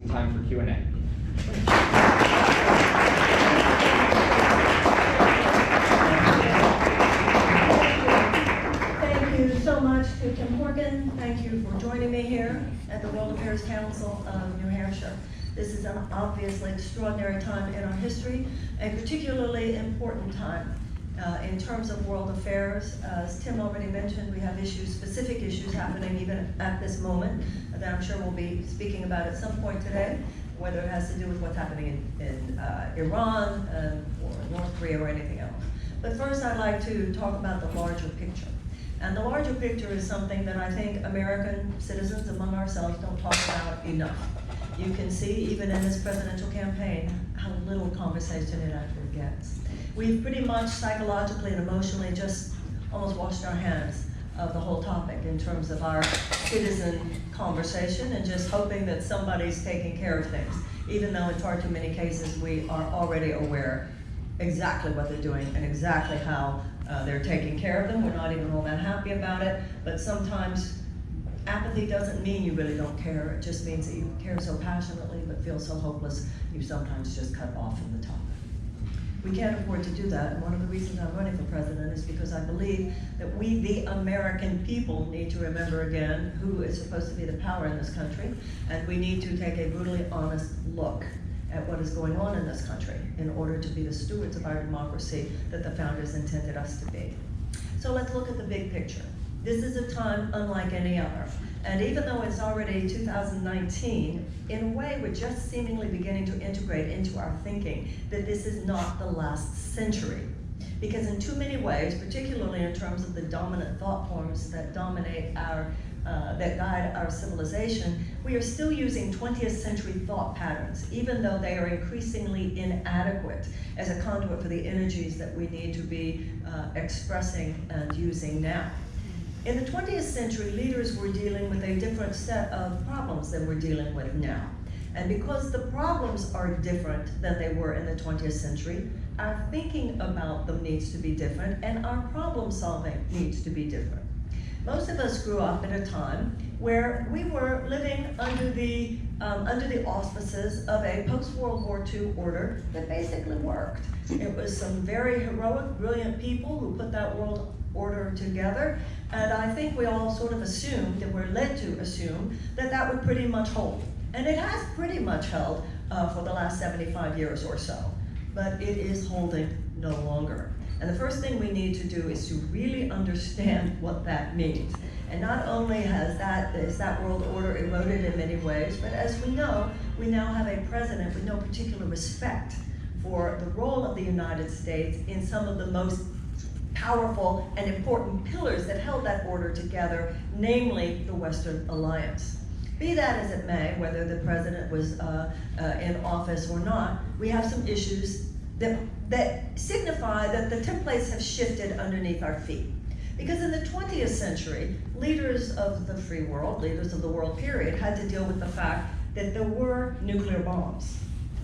Time for Q&A. Thank you so much to Tim Horgan. Thank you for joining me here at the World Affairs Council of New Hampshire. This is an obviously extraordinary time in our history, a particularly important time in terms of world affairs. As Tim already mentioned, we have specific issues happening even at this moment that I'm sure we'll be speaking about at some point today, whether it has to do with what's happening in Iran or North Korea or anything else. But first I'd like to talk about the larger picture. And the larger picture is something that I think American citizens among ourselves don't talk about enough. You can see, even in this presidential campaign, how little conversation it actually gets. We've pretty much psychologically and emotionally just almost washed our hands of the whole topic in terms of our citizen conversation and just hoping that somebody's taking care of things, even though in far too many cases we are already aware exactly what they're doing and exactly how they're taking care of them. We're not even all that happy about it, but sometimes apathy doesn't mean you really don't care. It just means that you care so passionately but feel so hopeless, you sometimes just cut off from the topic. We can't afford to do that, and one of the reasons I'm running for president is because I believe that we, the American people, need to remember again who is supposed to be the power in this country, and we need to take a brutally honest look at what is going on in this country in order to be the stewards of our democracy that the founders intended us to be. So let's look at the big picture. This is a time unlike any other. And even though it's already 2019, in a way we're just seemingly beginning to integrate into our thinking that this is not the last century. Because in too many ways, particularly in terms of the dominant thought forms that dominate that guide our civilization, we are still using 20th century thought patterns, even though they are increasingly inadequate as a conduit for the energies that we need to be expressing and using now. In the 20th century, leaders were dealing with a different set of problems than we're dealing with now. And because the problems are different than they were in the 20th century, our thinking about them needs to be different, and our problem solving needs to be different. Most of us grew up at a time where we were living under the auspices of a post-World War II order that basically worked. It was some very heroic, brilliant people who put that world order together, and I think we all sort of assumed, and we're led to assume, that that would pretty much hold. And it has pretty much held for the last 75 years or so, but it is holding no longer. And the first thing we need to do is to really understand what that means. And not only is that world order eroded in many ways, but as we know, we now have a president with no particular respect for the role of the United States in some of the most powerful and important pillars that held that order together, namely the Western Alliance. Be that as it may, whether the president was in office or not, we have some issues that signify that the templates have shifted underneath our feet. Because in the 20th century, leaders of the free world, leaders of the world period, had to deal with the fact that there were nuclear bombs.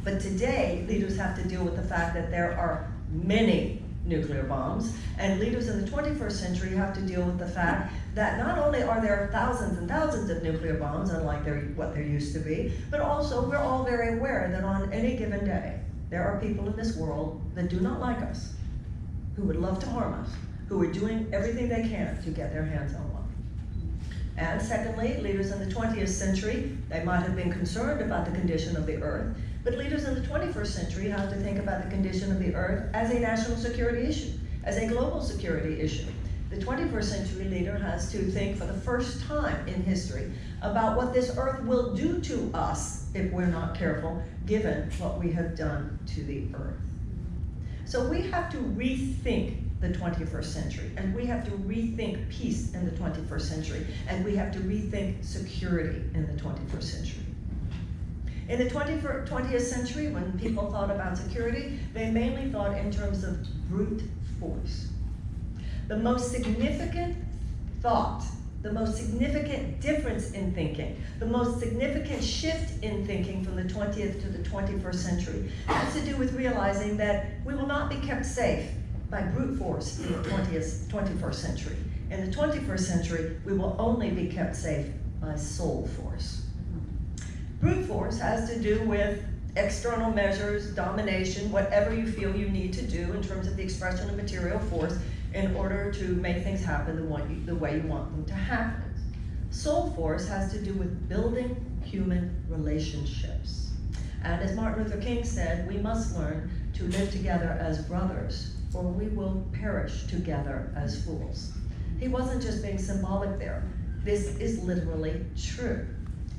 But today, leaders have to deal with the fact that there are many nuclear bombs, and leaders in the 21st century have to deal with the fact that not only are there thousands and thousands of nuclear bombs, unlike what there used to be, but also we're all very aware that on any given day, there are people in this world that do not like us, who would love to harm us, who are doing everything they can to get their hands on one. And secondly, leaders in the 20th century, they might have been concerned about the condition of the earth, but leaders in the 21st century have to think about the condition of the earth as a national security issue, as a global security issue. The 21st century leader has to think for the first time in history about what this earth will do to us if we're not careful, given what we have done to the earth. So we have to rethink the 21st century, and we have to rethink peace in the 21st century, and we have to rethink security in the 21st century. In the 20th century, when people thought about security, they mainly thought in terms of brute force. The most significant thought, the most significant difference in thinking, the most significant shift in thinking from the 20th to the 21st century has to do with realizing that we will not be kept safe by brute force in the 21st century. In the 21st century, we will only be kept safe by soul force. Brute force has to do with external measures, domination, whatever you feel you need to do in terms of the expression of material force in order to make things happen the way you want them to happen. Soul force has to do with building human relationships. And as Martin Luther King said, we must learn to live together as brothers, or we will perish together as fools. He wasn't just being symbolic there. This is literally true.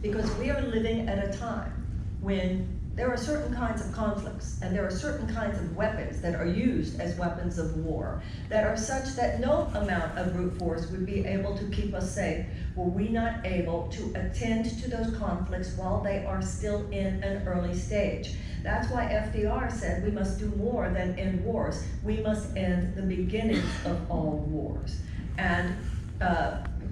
Because we are living at a time when there are certain kinds of conflicts and there are certain kinds of weapons that are used as weapons of war that are such that no amount of brute force would be able to keep us safe were we not able to attend to those conflicts while they are still in an early stage. That's why FDR said we must do more than end wars. We must end the beginnings of all wars. And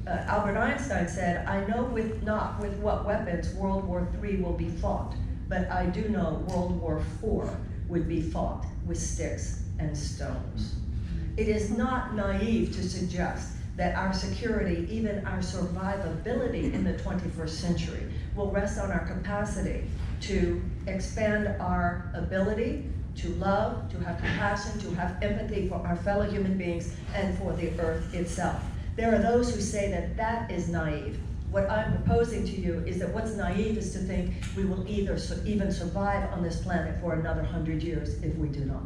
Albert Einstein said, I know not with what weapons World War III will be fought, but I do know World War IV would be fought with sticks and stones. It is not naive to suggest that our security, even our survivability in the 21st century, will rest on our capacity to expand our ability to love, to have compassion, to have empathy for our fellow human beings and for the earth itself. There are those who say that that is naive. What I'm proposing to you is that what's naive is to think we will even survive on this planet for another 100 years if we do not.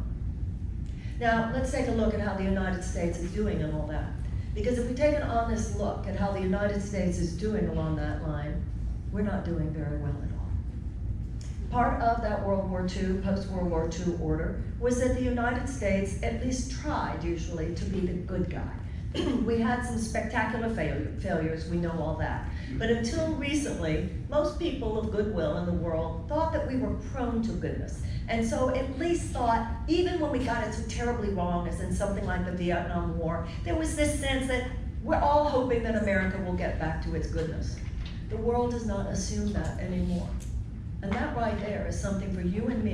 Now, let's take a look at how the United States is doing and all that. Because if we take an honest look at how the United States is doing along that line, we're not doing very well at all. Part of that World War II, post-World War II order was that the United States at least tried, usually, to be the good guy. We had some spectacular failures, we know all that. But until recently, most people of goodwill in the world thought that we were prone to goodness. And so at least thought, even when we got it so terribly wrong, as in something like the Vietnam War, there was this sense that we're all hoping that America will get back to its goodness. The world does not assume that anymore. And that right there is something for you and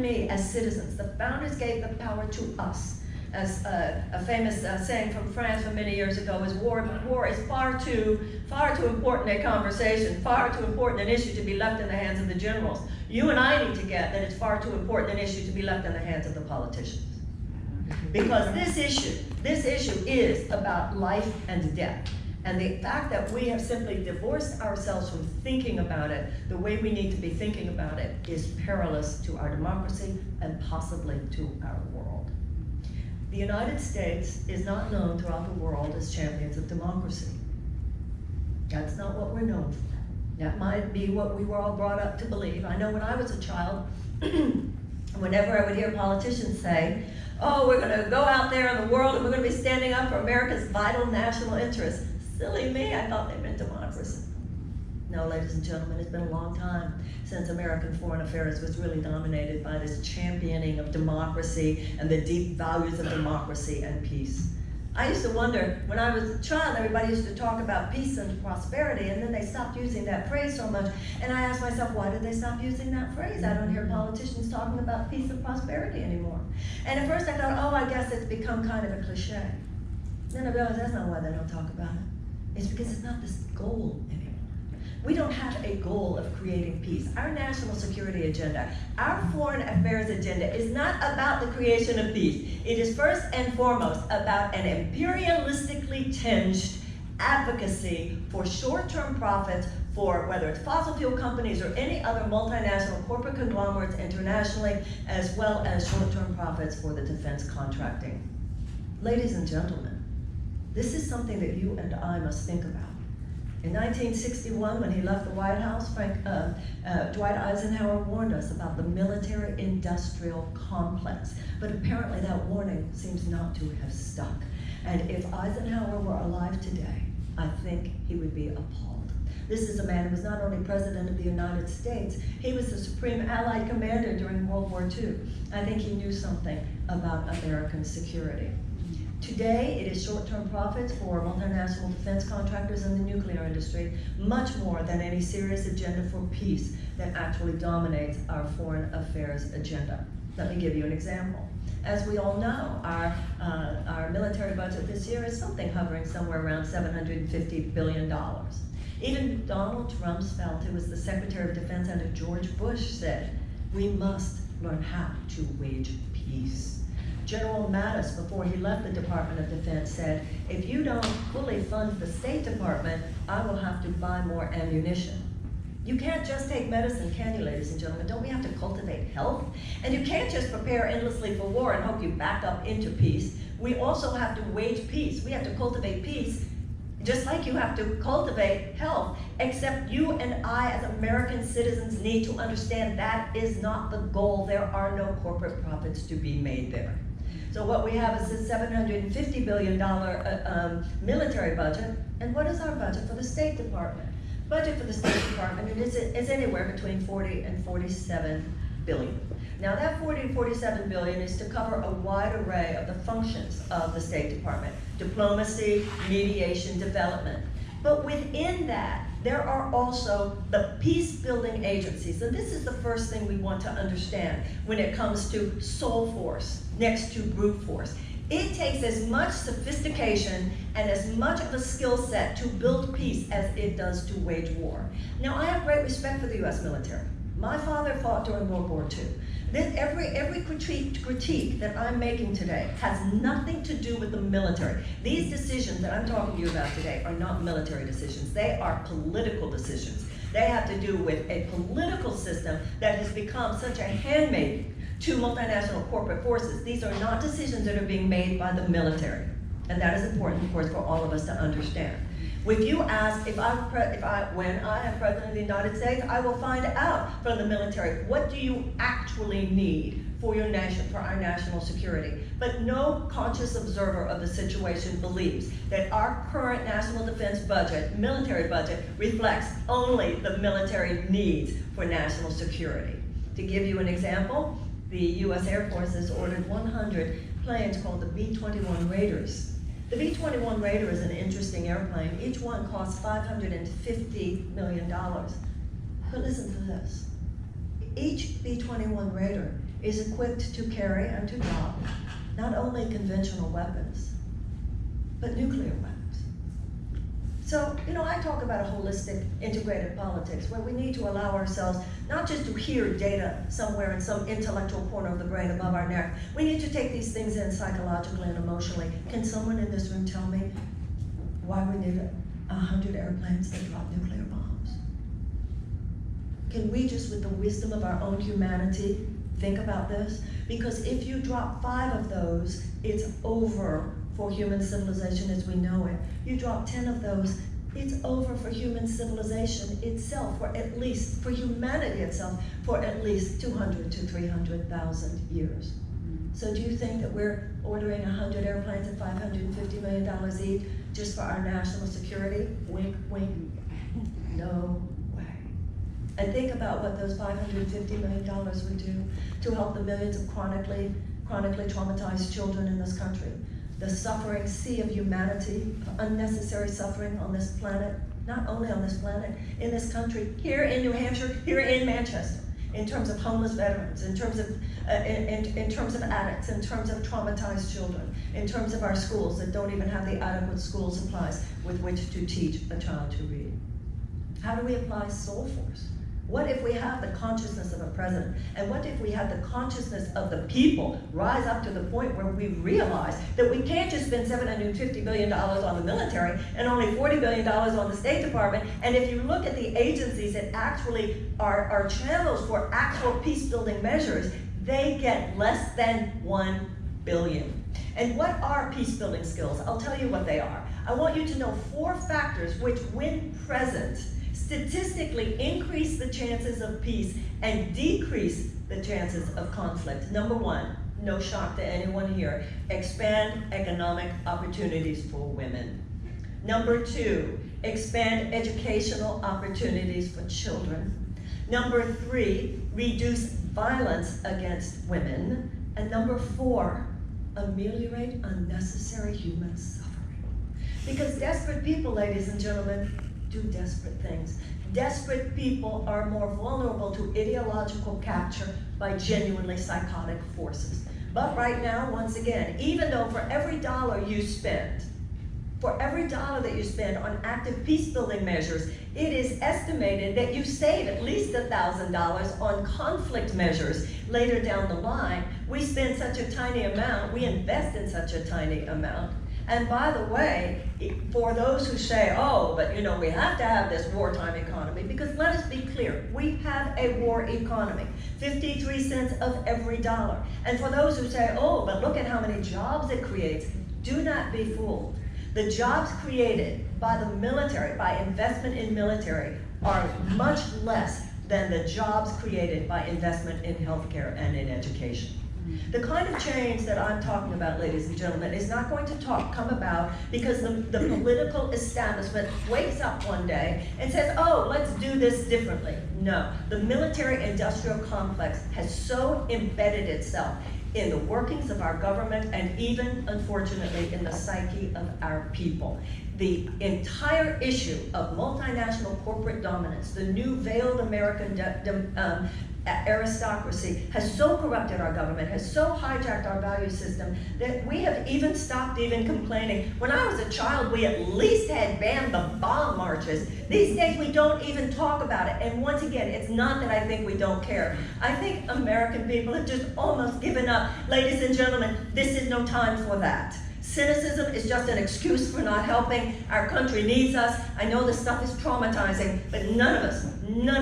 me as citizens. The founders gave the power to us. As a famous saying from France from many years ago is, war is far too important a conversation, far too important an issue to be left in the hands of the generals. You and I need to get that it's far too important an issue to be left in the hands of the politicians. Because this issue is about life and death. And the fact that we have simply divorced ourselves from thinking about it the way we need to be thinking about it is perilous to our democracy and possibly to our world. The United States is not known throughout the world as champions of democracy. That's not what we're known for. That might be what we were all brought up to believe. I know when I was a child, whenever I would hear politicians say, oh, we're going to go out there in the world and we're going to be standing up for America's vital national interests. Silly me, I thought they meant democracy. No, ladies and gentlemen, it's been a long time since American foreign affairs was really dominated by this championing of democracy and the deep values of democracy and peace. I used to wonder, when I was a child, everybody used to talk about peace and prosperity, and then they stopped using that phrase so much, and I asked myself, why did they stop using that phrase? I don't hear politicians talking about peace and prosperity anymore. And at first I thought, oh, I guess it's become kind of a cliche. Then I realized that's not why they don't talk about it. It's because it's not this goal anymore. We don't have a goal of creating peace. Our national security agenda, our foreign affairs agenda is not about the creation of peace. It is first and foremost about an imperialistically tinged advocacy for short-term profits for whether it's fossil fuel companies or any other multinational corporate conglomerates internationally, as well as short-term profits for the defense contracting. Ladies and gentlemen, this is something that you and I must think about. In 1961, when he left the White House, Dwight Eisenhower warned us about the military-industrial complex. But apparently that warning seems not to have stuck. And if Eisenhower were alive today, I think he would be appalled. This is a man who was not only President of the United States, he was the Supreme Allied Commander during World War II. I think he knew something about American security. Today, it is short-term profits for multinational defense contractors in the nuclear industry, much more than any serious agenda for peace that actually dominates our foreign affairs agenda. Let me give you an example. As we all know, our military budget this year is something hovering somewhere around $750 billion. Even Donald Rumsfeld, who was the Secretary of Defense under George Bush, said, we must learn how to wage peace. General Mattis, before he left the Department of Defense, said, if you don't fully fund the State Department, I will have to buy more ammunition. You can't just take medicine, can you, ladies and gentlemen? Don't we have to cultivate health? And you can't just prepare endlessly for war and hope you back up into peace. We also have to wage peace. We have to cultivate peace, just like you have to cultivate health, except you and I as American citizens need to understand that is not the goal. There are no corporate profits to be made there. So what we have is a $750 billion military budget, and what is our budget for the State Department? Budget for the State Department is anywhere between 40 and 47 billion. Now that 40 to 47 billion is to cover a wide array of the functions of the State Department: diplomacy, mediation, development. But within that, there are also the peace-building agencies. And this is the first thing we want to understand when it comes to soul force next to brute force. It takes as much sophistication and as much of a skill set to build peace as it does to wage war. Now, I have great respect for the US military. My father fought during World War II. Every critique that I'm making today has nothing to do with the military. These decisions that I'm talking to you about today are not military decisions. They are political decisions. They have to do with a political system that has become such a handmaid to multinational corporate forces. These are not decisions that are being made by the military. And that is important, of course, for all of us to understand. If you ask, when I am President of the United States, I will find out from the military, what do you actually need for our national security? But no conscious observer of the situation believes that our current national defense budget, military budget, reflects only the military needs for national security. To give you an example, the US Air Force has ordered 100 planes called the B-21 Raiders. The B-21 Raider is an interesting airplane. Each one costs $550 million. But listen to this. Each B-21 Raider is equipped to carry and to drop not only conventional weapons, but nuclear weapons. So, I talk about a holistic, integrative politics where we need to allow ourselves not just to hear data somewhere in some intellectual corner of the brain above our neck. We need to take these things in psychologically and emotionally. Can someone in this room tell me why we need 100 airplanes that drop nuclear bombs? Can we just, with the wisdom of our own humanity, think about this? Because if you drop 5 of those, it's over for human civilization as we know it. You drop 10 of those, it's over for human civilization itself, for humanity itself, for at least 200 to 300,000 years. So do you think that we're ordering 100 airplanes at $550 million each just for our national security? Wink, wink. No way. And think about what those $550 million would do to help the millions of chronically traumatized children in this country. The suffering sea of humanity, unnecessary suffering on this planet, not only on this planet, in this country, here in New Hampshire, here in Manchester, in terms of homeless veterans, in terms of addicts, in terms of traumatized children, in terms of our schools that don't even have the adequate school supplies with which to teach a child to read. How do we apply soul force? What if we have the consciousness of a president? And what if we have the consciousness of the people rise up to the point where we realize that we can't just spend $750 billion on the military and only $40 billion on the State Department. And if you look at the agencies that actually are channels for actual peace-building measures, they get less than $1 billion. And what are peace-building skills? I'll tell you what they are. I want you to know 4 factors which, when present, statistically increase the chances of peace and decrease the chances of conflict. Number 1, no shock to anyone here, expand economic opportunities for women. Number 2, expand educational opportunities for children. Number 3, reduce violence against women. And number 4, ameliorate unnecessary human suffering. Because desperate people, ladies and gentlemen, do desperate things. Desperate people are more vulnerable to ideological capture by genuinely psychotic forces. But right now, once again, even though for every dollar you spend For every dollar that you spend on active peace-building measures, it is estimated that you save at least $1,000 on conflict measures later down the line. We spend such a tiny amount, we invest in such a tiny amount. And by the way, for those who say, oh, but you know, we have to have this wartime economy, because let us be clear, we have a war economy, 53 cents of every dollar. And for those who say, oh, but look at how many jobs it creates, do not be fooled. The jobs created by the military, by investment in military, are much less than the jobs created by investment in healthcare and in education. The kind of change that I'm talking about, ladies and gentlemen, is not going to come about because the political establishment wakes up one day and says, oh, let's do this differently. No, the military-industrial complex has so embedded itself in the workings of our government and even, unfortunately, in the psyche of our people. The entire issue of multinational corporate dominance, the new veiled American aristocracy, has so corrupted our government, has so hijacked our value system, that we have even stopped even complaining. When I was a child, we at least had banned the bomb marches. These days, we don't even talk about it. And once again, it's not that I think we don't care. I think American people have just almost given up. Ladies and gentlemen, this is no time for that. Cynicism is just an excuse for not helping. Our country needs us. I know this stuff is traumatizing, but none of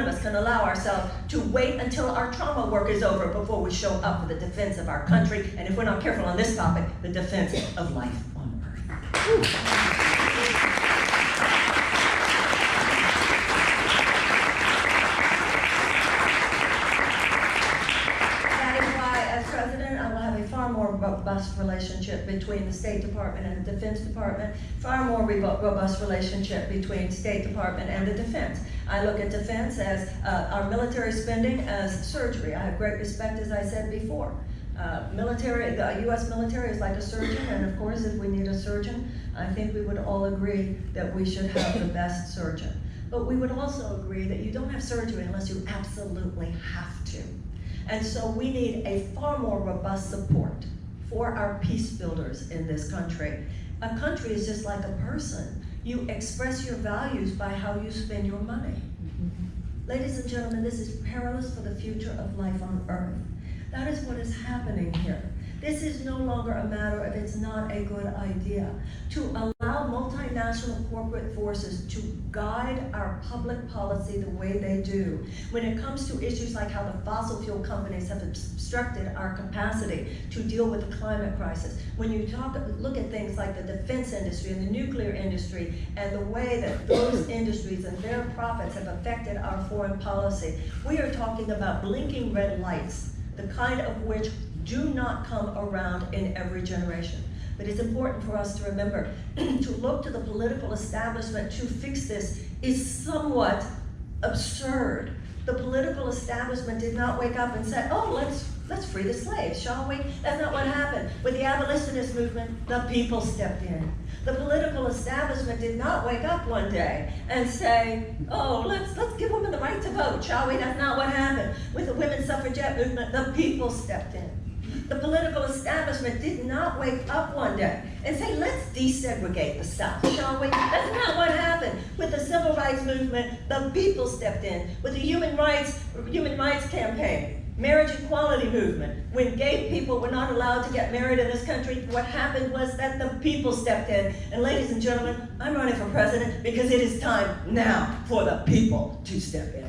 us can allow ourselves to wait until our trauma work is over before we show up for the defense of our country, and if we're not careful on this topic, the defense of life on earth. Robust relationship between the State Department and the Defense Department, far more robust relationship between State Department and the Defense. I look at defense as our military spending as surgery. I have great respect, as I said before. The U.S. military is like a surgeon, and of course, if we need a surgeon, I think we would all agree that we should have the best surgeon. But we would also agree that you don't have surgery unless you absolutely have to. And so we need a far more robust support for our peace builders in this country. A country is just like a person. You express your values by how you spend your money. Ladies and gentlemen, this is perilous for the future of life on earth. That is what is happening here. This is no longer a matter of it's not a good idea. To allow multinational corporate forces to guide our public policy the way they do, when it comes to issues like how the fossil fuel companies have obstructed our capacity to deal with the climate crisis, when you look at things like the defense industry and the nuclear industry and the way that those industries and their profits have affected our foreign policy, we are talking about blinking red lights, the kind of which do not come around in every generation. But it's important for us to remember, to look to the political establishment to fix this is somewhat absurd. The political establishment did not wake up and say, oh, let's free the slaves, shall we? That's not what happened. With the abolitionist movement, the people stepped in. The political establishment did not wake up one day and say, oh, let's give women the right to vote, shall we? That's not what happened. With the women's suffragette movement, the people stepped in. The political establishment did not wake up one day and say, let's desegregate the South, shall we? That's not what happened. With the civil rights movement, the people stepped in. With the human rights campaign, marriage equality movement, when gay people were not allowed to get married in this country, what happened was that the people stepped in. And ladies and gentlemen, I'm running for president because it is time now for the people to step in.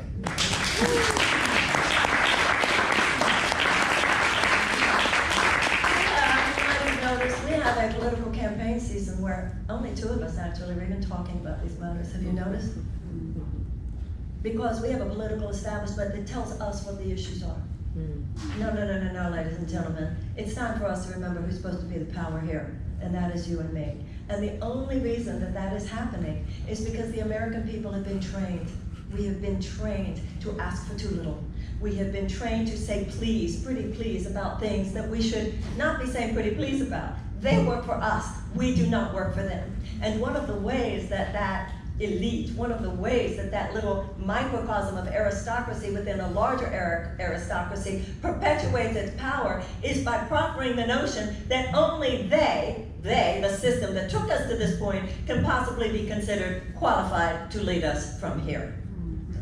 A political campaign season where only two of us actually are even talking about these matters. Have you noticed? Because we have a political establishment that tells us what the issues are. No, ladies and gentlemen. It's time for us to remember who's supposed to be the power here, and that is you and me. And the only reason that that is happening is because the American people have been trained. We have been trained to ask for too little. We have been trained to say please, pretty please, about things that we should not be saying pretty please about. They work for us. We do not work for them. And one of the ways that elite, one of the ways that that little microcosm of aristocracy within a larger aristocracy perpetuates its power is by proffering the notion that only they, the system that took us to this point, can possibly be considered qualified to lead us from here.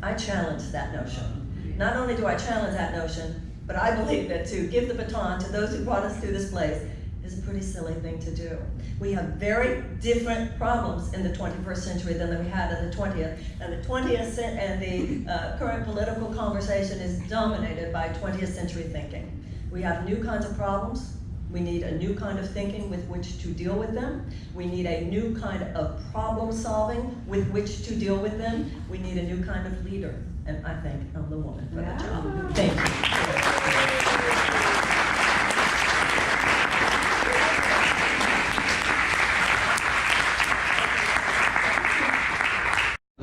I challenge that notion. Not only do I challenge that notion, but I believe that to give the baton to those who brought us to this place is a pretty silly thing to do. We have very different problems in the 21st century than we had in the 20th. And the 20th and the current political conversation is dominated by 20th century thinking. We have new kinds of problems. We need a new kind of thinking with which to deal with them. We need a new kind of problem solving with which to deal with them. We need a new kind of leader. And I think I'm the woman for the job. Thank you.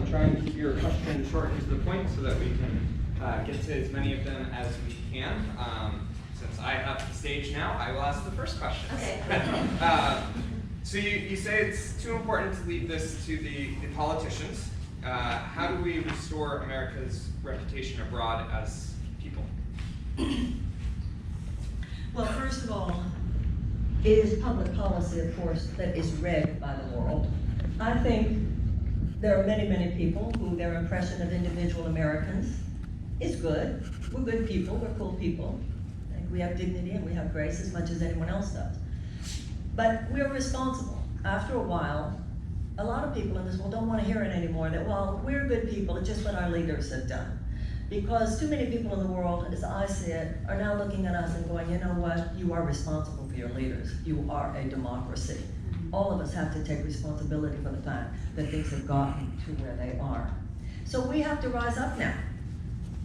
Try and keep your question short and to the point so that we can get to as many of them as we can. Since I have the stage now, I will ask the first question. Okay. So you say it's too important to leave this to the politicians. How do we restore America's reputation abroad as people? Well, first of all, it is public policy, of course, that is read by the world. I think there are many, many people who their impression of individual Americans is good. We're good people, we're cool people. I think we have dignity and we have grace as much as anyone else does. But we're responsible. After a while, a lot of people in this world don't want to hear it anymore that, well, we're good people, it's just what our leaders have done. Because too many people in the world, as I see it, are now looking at us and going, you know what, you are responsible for your leaders. You are a democracy. All of us have to take responsibility for the fact that things have gotten to where they are. So we have to rise up now.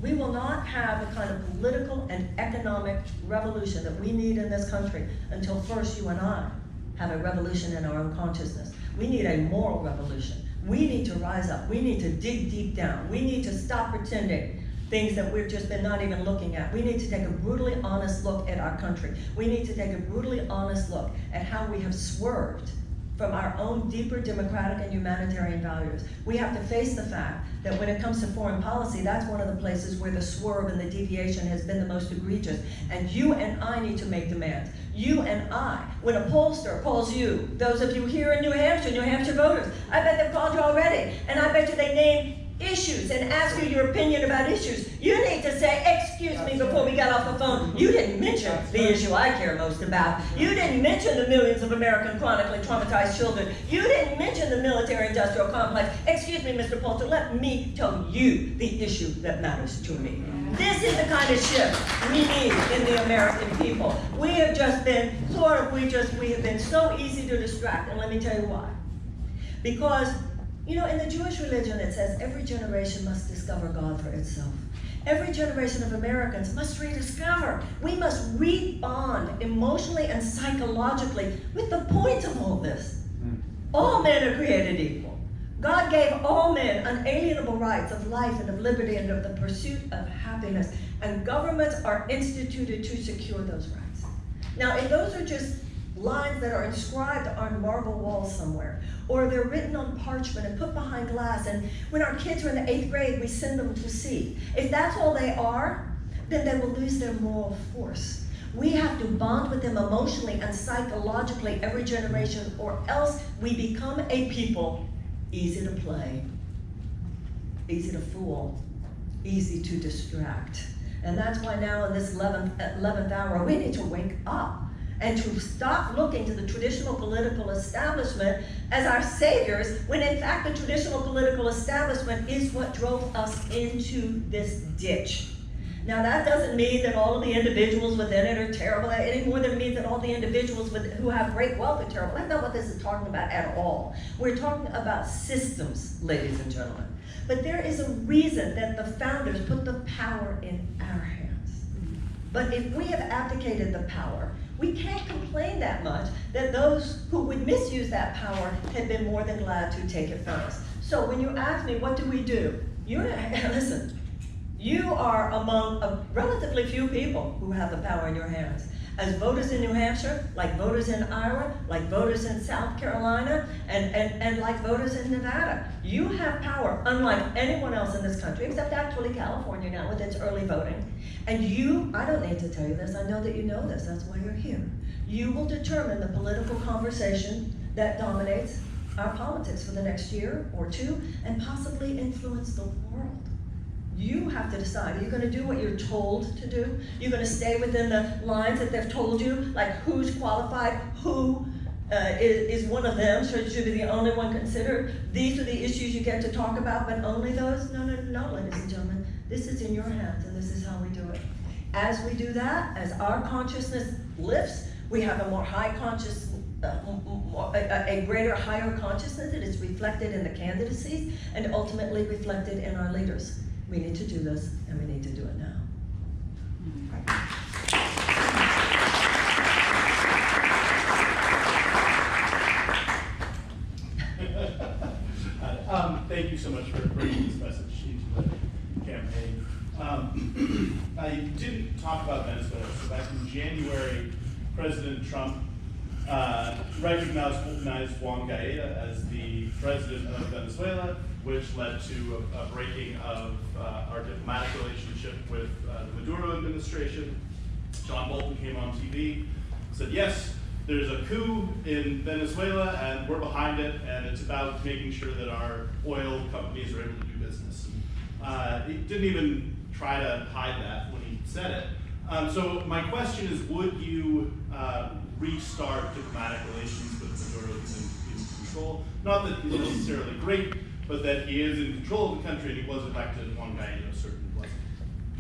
We will not have the kind of political and economic revolution that we need in this country until first you and I have a revolution in our own consciousness. We need a moral revolution. We need to rise up. We need to dig deep down. We need to stop pretending things that we've just been not even looking at. We need to take a brutally honest look at our country. We need to take a brutally honest look at how we have swerved from our own deeper democratic and humanitarian values. We have to face the fact that when it comes to foreign policy, that's one of the places where the swerve and the deviation has been the most egregious. And you and I need to make demands. You and I, when a pollster polls you, those of you here in New Hampshire voters, I bet they've called you already, and I bet you they name issues and ask you your opinion about issues. You need to say, excuse me, before we got off the phone, you didn't mention the issue I care most about. You didn't mention the millions of American chronically traumatized children. You didn't mention the military-industrial complex. Excuse me, Mr. Pollster, let me tell you the issue that matters to me. This is the kind of shift we need in the American people. We have just been we have been so easy to distract, and let me tell you why. Because, you know, in the Jewish religion it says every generation must discover God for itself. Every generation of Americans must rediscover. We must rebond emotionally and psychologically with the point of all this. All men are created equal. God gave all men unalienable rights of life and of liberty and of the pursuit of happiness, and governments are instituted to secure those rights. Now, if those are just lines that are inscribed on marble walls somewhere, or they're written on parchment and put behind glass, and when our kids are in the 8th grade, we send them to see. If that's all they are, then they will lose their moral force. We have to bond with them emotionally and psychologically every generation, or else we become a people easy to play, easy to fool, easy to distract. And that's why now in this 11th hour, we need to wake up and to stop looking to the traditional political establishment as our saviors, when in fact the traditional political establishment is what drove us into this ditch. Now that doesn't mean that all of the individuals within it are terrible any more than it means that all the individuals who have great wealth are terrible. That's not what this is talking about at all. We're talking about systems, ladies and gentlemen. But there is a reason that the founders put the power in our hands. But if we have abdicated the power, we can't complain that much that those who would misuse that power have been more than glad to take it from us. So when you ask me, what do we do? Listen, You are among a relatively few people who have the power in your hands. As voters in New Hampshire, like voters in Iowa, like voters in South Carolina, and like voters in Nevada. You have power, unlike anyone else in this country, except actually California now with its early voting. And you, I don't need to tell you this, I know that you know this, that's why you're here. You will determine the political conversation that dominates our politics for the next year or two, and possibly influence the world. You have to decide, are you gonna do what you're told to do? You're gonna stay within the lines that they've told you, like who's qualified, who is one of them, should be the only one considered. These are the issues you get to talk about, but only those? No, ladies and gentlemen. This is in your hands, and this is how we do it. As we do that, as our consciousness lifts, we have a more high conscious, a greater, higher consciousness that is reflected in the candidacies and ultimately reflected in our leaders. We need to do this, and we need to do it now. Thank you so much for bringing this message into the campaign. I didn't talk about Venezuela. So back in January, President Trump recognized Juan Guaidó as the president of Venezuela, which led to a breaking of our diplomatic relationship with the Maduro administration. John Bolton came on TV, said, yes, there's a coup in Venezuela and we're behind it, and it's about making sure that our oil companies are able to do business. He didn't even try to hide that when he said it. So my question is, would you restart diplomatic relations with Maduro who's in control? Not that he's necessarily great, but that he is in control of the country and he was elected. Juan Guaidó certainly wasn't.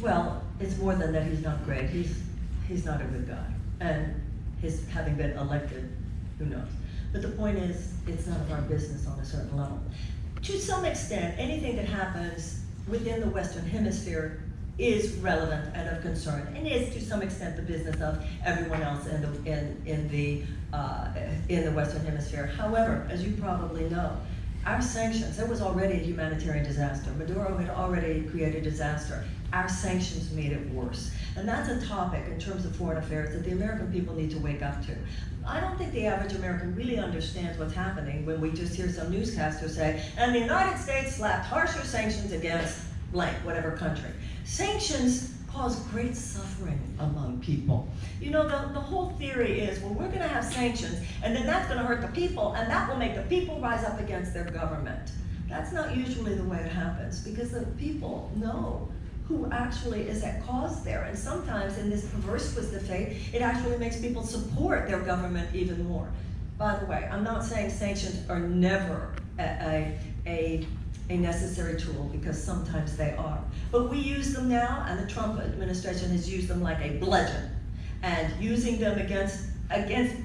Well, it's more than that. He's not great. He's not a good guy. And his having been elected, who knows? But the point is, it's none of our business on a certain level. To some extent, anything that happens within the Western Hemisphere is relevant and of concern, and is to some extent the business of everyone else in the Western Hemisphere. However, as you probably know, our sanctions, there was already a humanitarian disaster. Maduro had already created disaster. Our sanctions made it worse. And that's a topic in terms of foreign affairs that the American people need to wake up to. I don't think the average American really understands what's happening when we just hear some newscaster say, and the United States slapped harsher sanctions against blank, whatever country. Sanctions cause great suffering among people. You know, the whole theory is, well, we're gonna have sanctions, and then that's gonna hurt the people, and that will make the people rise up against their government. That's not usually the way it happens, because the people know who actually is at cause there. And sometimes in this perverse twist of fate, it actually makes people support their government even more. By the way, I'm not saying sanctions are never a necessary tool, because sometimes they are. But we use them now, and the Trump administration has used them like a bludgeon. And using them against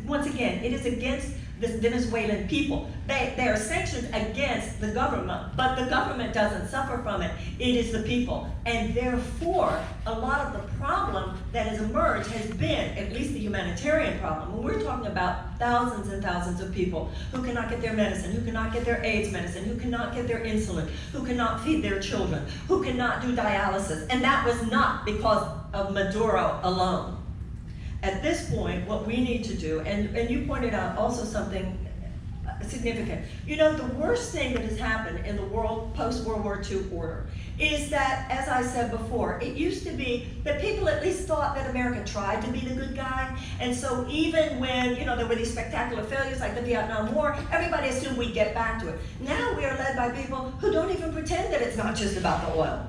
once again, it is against the Venezuelan people. They are sanctions against the government, but the government doesn't suffer from it. It is the people. And therefore, a lot of the problem that has emerged has been, at least the humanitarian problem, when we're talking about thousands and thousands of people who cannot get their medicine, who cannot get their AIDS medicine, who cannot get their insulin, who cannot feed their children, who cannot do dialysis. And that was not because of Maduro alone. At this point, what we need to do, and you pointed out also something significant. You know, the worst thing that has happened in the world post-World War II order is that, as I said before, it used to be that people at least thought that America tried to be the good guy. And so even when, you know, there were these spectacular failures like the Vietnam War, everybody assumed we'd get back to it. Now we are led by people who don't even pretend that it's not just about the oil.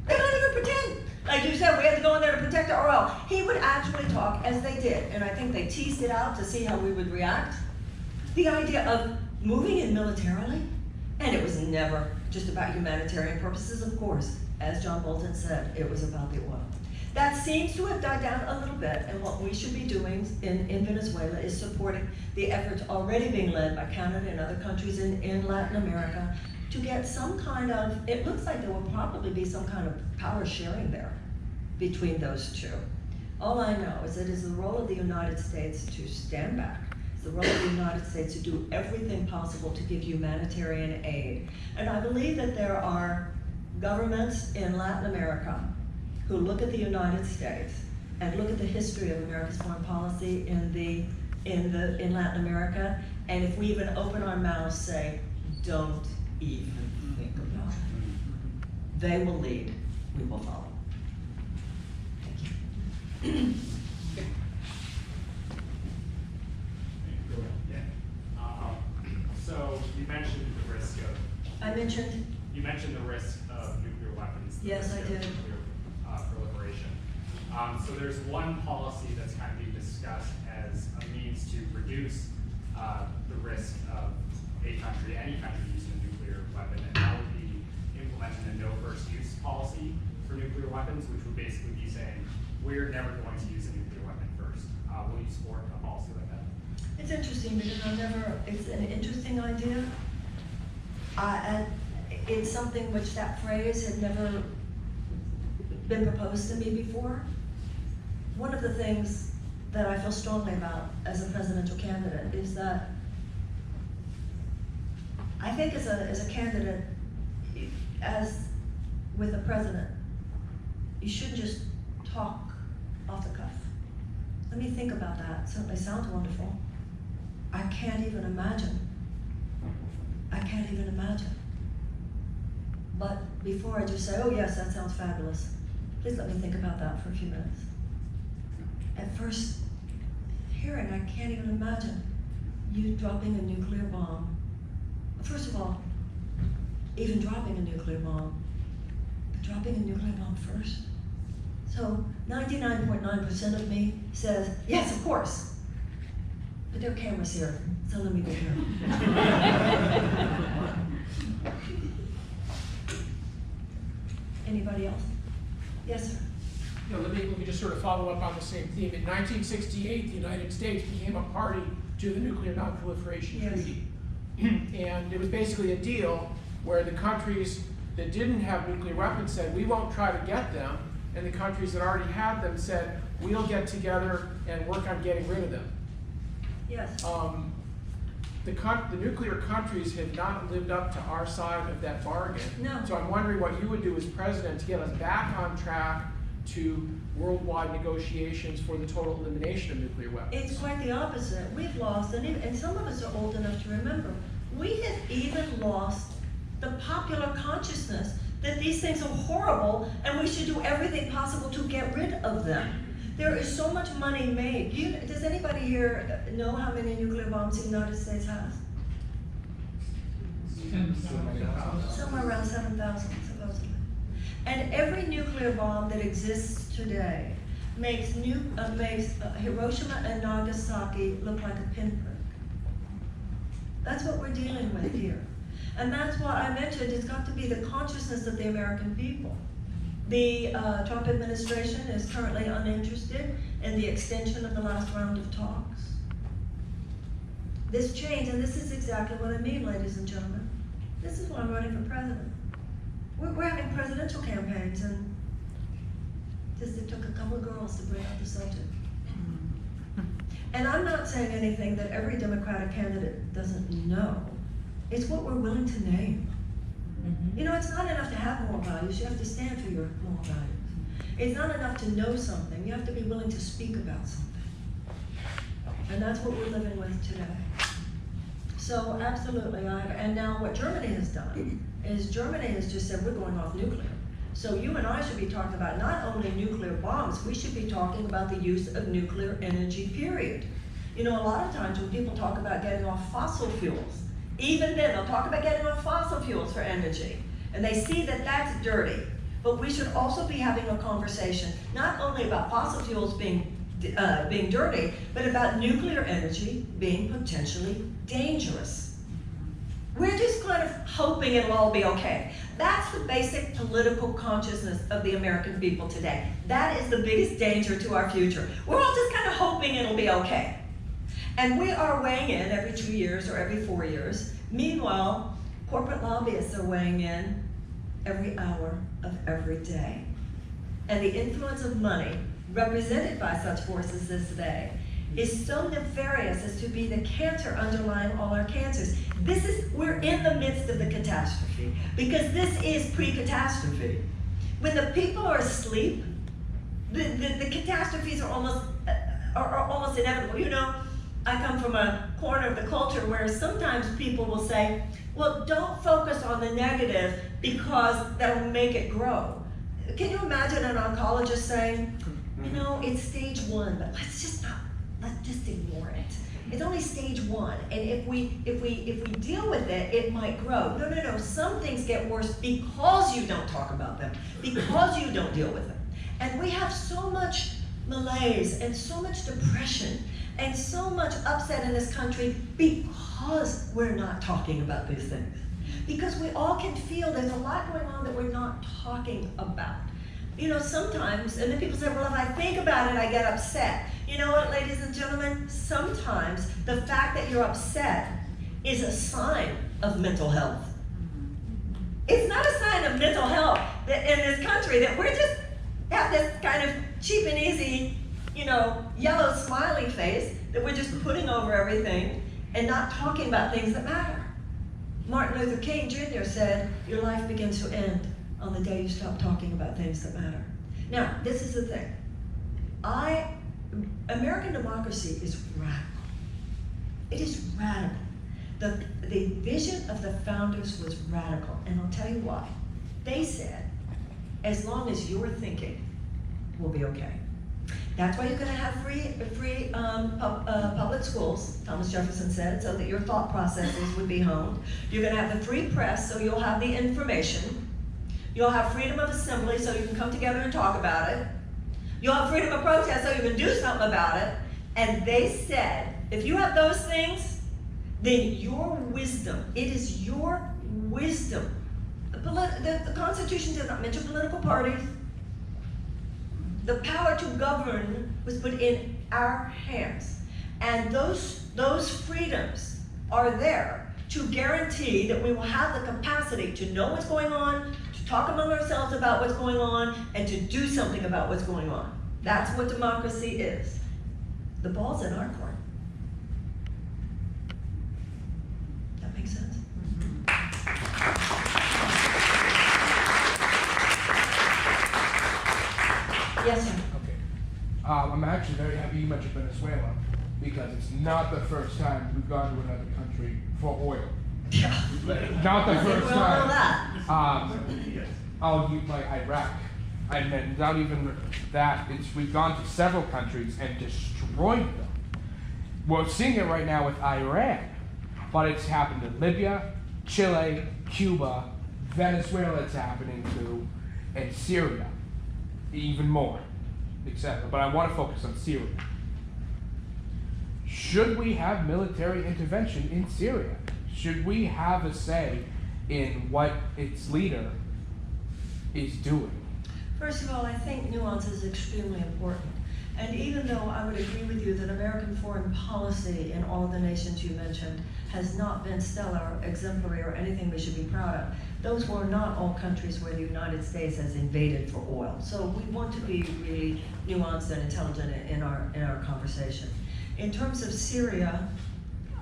They don't even pretend. Like you said, we had to go in there to protect our oil. He would actually talk, as they did, and I think they teased it out to see how we would react. The idea of moving in militarily, and it was never just about humanitarian purposes, of course. As John Bolton said, it was about the oil. That seems to have died down a little bit, and what we should be doing in Venezuela is supporting the efforts already being led by Canada and other countries in Latin America to get some kind of, it looks like there will probably be some kind of power sharing there between those two. All I know is that it is the role of the United States to stand back. It's the role of the United States to do everything possible to give humanitarian aid. And I believe that there are governments in Latin America who look at the United States and look at the history of America's foreign policy in Latin America, and if we even open our mouths, say, don't even think about it. They will lead, we will follow. Thank you. So you mentioned the risk of. You mentioned the risk of nuclear weapons. Yes, I did. Nuclear proliferation. So there's one policy that's kind of being discussed as a means to reduce the risk of any country using a nuclear weapon, and that would be implementing a no first use policy for nuclear weapons, which would basically be saying we're never going to use a nuclear weapon first. Will you support a policy like that? It's interesting because it's an interesting idea. It's something which that phrase had never been proposed to me before. One of the things that I feel strongly about as a presidential candidate is that I think as a candidate, as with a president, you shouldn't just talk off the cuff. Let me think about that. It certainly sounds wonderful. I can't even imagine. But before I just say, oh yes, that sounds fabulous, please let me think about that for a few minutes. At first hearing, I can't even imagine you dropping a nuclear bomb. First of all, even dropping a nuclear bomb, but dropping a nuclear bomb first. So 99.9% of me says, yes, of course. But there are cameras here, so let me be here. Anybody else? Yes, sir. You know, let me just sort of follow up on the same theme. In 1968, the United States became a party to the Nuclear Non-Proliferation Treaty. And it was basically a deal where the countries that didn't have nuclear weapons said, we won't try to get them, and the countries that already had them said, we'll get together and work on getting rid of them. Yes. The nuclear countries have not lived up to our side of that bargain. No. So I'm wondering what you would do as president to get us back on track to worldwide negotiations for the total elimination of nuclear weapons. It's quite the opposite. We've lost, and some of us are old enough to remember, we have even lost the popular consciousness that these things are horrible and we should do everything possible to get rid of them. There is so much money made. Does anybody here know how many nuclear bombs the United States has? Somewhere around 7,000, supposedly. And every nuclear bomb that exists today makes Hiroshima and Nagasaki look like a pinprick. That's what we're dealing with here. And that's why I mentioned it's got to be the consciousness of the American people. The Trump administration is currently uninterested in the extension of the last round of talks. This change, and this is exactly what I mean, ladies and gentlemen. This is why I'm running for president. We're having presidential campaigns, and just it took a couple of girls to bring up the subject. And I'm not saying anything that every Democratic candidate doesn't know. It's what we're willing to name. You know, it's not enough to have moral values, you have to stand for your moral values. It's not enough to know something, you have to be willing to speak about something. And that's what we're living with today. So absolutely, and now what Germany has done is Germany has just said we're going off nuclear. So you and I should be talking about not only nuclear bombs, we should be talking about the use of nuclear energy, period. You know, a lot of times when people talk about getting off fossil fuels, even then they'll talk about getting off fossil fuels for energy. And they see that that's dirty. But we should also be having a conversation not only about fossil fuels being dirty, but about nuclear energy being potentially dangerous. We're just kind of hoping it'll all be okay. That's the basic political consciousness of the American people today. That is the biggest danger to our future. We're all just kind of hoping it'll be okay. And we are weighing in every 2 years or every 4 years. Meanwhile, corporate lobbyists are weighing in every hour of every day. And the influence of money, represented by such forces as they, is so nefarious as to be the cancer underlying all our cancers. We're in the midst of the catastrophe, because this is pre-catastrophe. When the people are asleep, the catastrophes are almost inevitable. You know, I come from a corner of the culture where sometimes people will say, well, don't focus on the negative because that'll make it grow. Can you imagine an oncologist saying, you know, it's stage 1, but let's just ignore it. It's only stage 1, and if we deal with it, it might grow. No. Some things get worse because you don't talk about them, because you don't deal with them. And we have so much malaise and so much depression and so much upset in this country because we're not talking about these things. Because we all can feel there's a lot going on that we're not talking about. You know, sometimes, and then people say, well, if I think about it, I get upset. You know what, ladies and gentlemen? Sometimes the fact that you're upset is a sign of mental health. It's not a sign of mental health that in this country that we're just have this kind of cheap and easy, you know, yellow smiley face that we're just putting over everything and not talking about things that matter. Martin Luther King Jr. said, your life begins to end on the day you stop talking about things that matter. Now, this is the thing. American democracy is radical. It is radical. The vision of the founders was radical, and I'll tell you why. They said, as long as you're thinking, we'll be okay. That's why you're going to have free public schools, Thomas Jefferson said, so that your thought processes would be honed. You're going to have the free press, so you'll have the information. You'll have freedom of assembly, so you can come together and talk about it. You'll have freedom of protest, so you can do something about it. And they said, if you have those things, then your wisdom, it is your wisdom. The Constitution does not mention political parties. The power to govern was put in our hands. And those freedoms are there to guarantee that we will have the capacity to know what's going on, to talk among ourselves about what's going on, and to do something about what's going on. That's what democracy is. The ball's in our court. That makes sense? Yes, sir. Okay. I'm actually very happy you mentioned Venezuela because it's not the first time we've gone to another country for oil. Not the first time. I'll use like Iraq. I mean, without even that, we've gone to several countries and destroyed them. We're seeing it right now with Iran, but it's happened in Libya, Chile, Cuba, Venezuela it's happening to, and Syria. Even more, etc. But I want to focus on Syria. Should we have military intervention in Syria? Should we have a say in what its leader is doing? First of all, I think nuance is extremely important. And even though I would agree with you that American foreign policy in all of the nations you mentioned has not been stellar, exemplary, or anything we should be proud of, those were not all countries where the United States has invaded for oil. So we want to be really nuanced and intelligent in our conversation. In terms of Syria,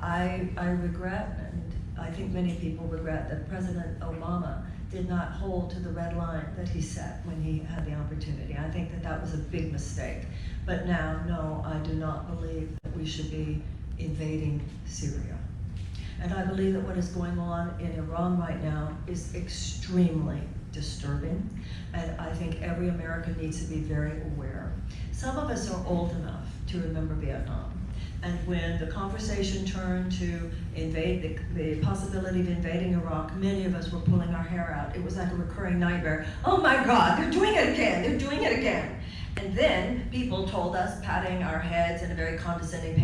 I regret, and I think many people regret, that President Obama did not hold to the red line that he set when he had the opportunity. I think that that was a big mistake. But now, no, I do not believe that we should be invading Syria. And I believe that what is going on in Iran right now is extremely disturbing. And I think every American needs to be very aware. Some of us are old enough to remember Vietnam. And when the conversation turned to invade the possibility of invading Iraq, many of us were pulling our hair out. It was like a recurring nightmare. Oh my God, they're doing it again, they're doing it again. And then people told us, patting our heads in a very condescending,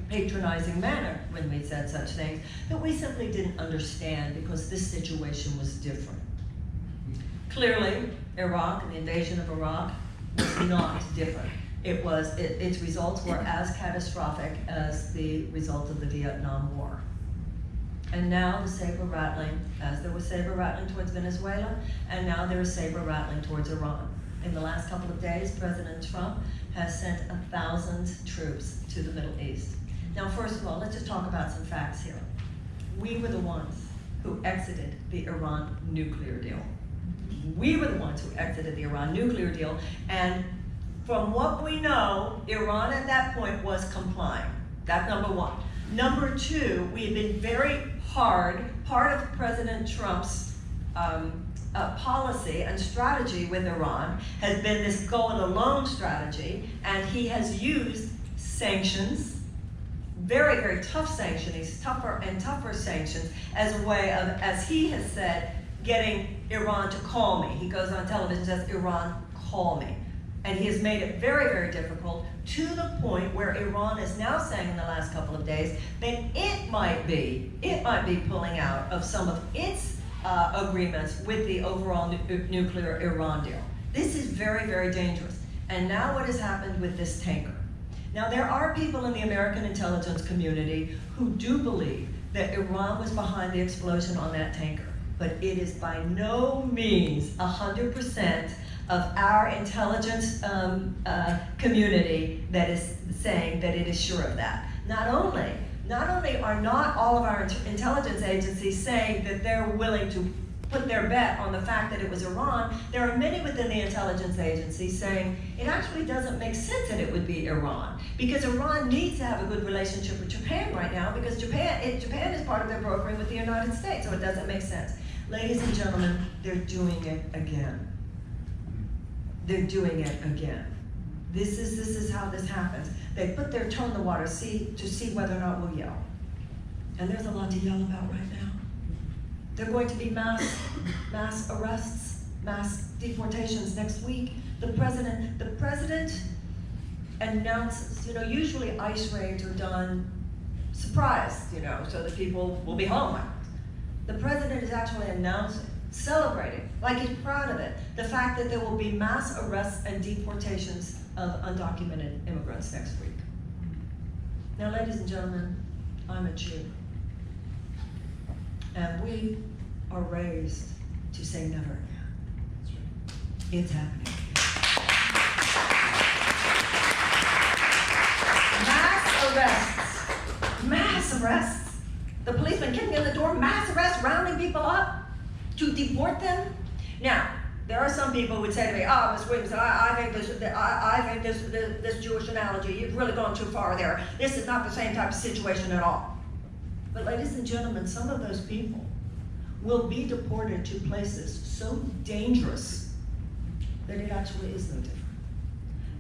patronizing manner when we said such things, that we simply didn't understand because this situation was different. Clearly, Iraq and the invasion of Iraq was not different. Its results were as catastrophic as the result of the Vietnam War. And now the saber rattling, as there was saber rattling towards Venezuela, and now there is saber rattling towards Iran. In the last couple of days, President Trump has sent 1,000 troops to the Middle East. Now, first of all, let's just talk about some facts here. We were the ones who exited the Iran nuclear deal. We were the ones who exited the Iran nuclear deal, and from what we know, Iran at that point was complying. That's number one. Number two, we have been very hard, part of President Trump's policy and strategy with Iran has been this go-it-alone strategy, and he has used sanctions, very, very tough sanctions, tougher and tougher sanctions, as a way of, as he has said, getting Iran to call me. He goes on television and says, Iran, call me. And he has made it very, very difficult, to the point where Iran is now saying in the last couple of days that it might be pulling out of some of its agreements with the overall nuclear Iran deal. This is very, very dangerous. And now what has happened with this tanker? Now there are people in the American intelligence community who do believe that Iran was behind the explosion on that tanker, but it is by no means 100% of our intelligence community that is saying that it is sure of that. Not only are not all of our intelligence agencies saying that they're willing to put their bet on the fact that it was Iran, there are many within the intelligence agencies saying it actually doesn't make sense that it would be Iran, because Iran needs to have a good relationship with Japan right now, because Japan is part of their brokering with the United States, so it doesn't make sense. Ladies and gentlemen, they're doing it again. They're doing it again. This is how this happens. They put their toe in the water to see whether or not we'll yell. And there's a lot to yell about right now. There are going to be mass arrests, mass deportations next week. The president announces, usually ICE raids are done surprised, so that people will be home. The president is actually announcing, celebrating, like he's proud of it, the fact that there will be mass arrests and deportations of undocumented immigrants next week. Now, ladies and gentlemen, I'm a Jew. And we are raised to say never again. It's happening. Mass arrests. The policeman kicking in the door, mass arrests, rounding people up to deport them. Now, there are some people who would say to me, Ms. Williamson, I think this Jewish analogy, you've really gone too far there. This is not the same type of situation at all. But ladies and gentlemen, some of those people will be deported to places so dangerous that it actually is no different.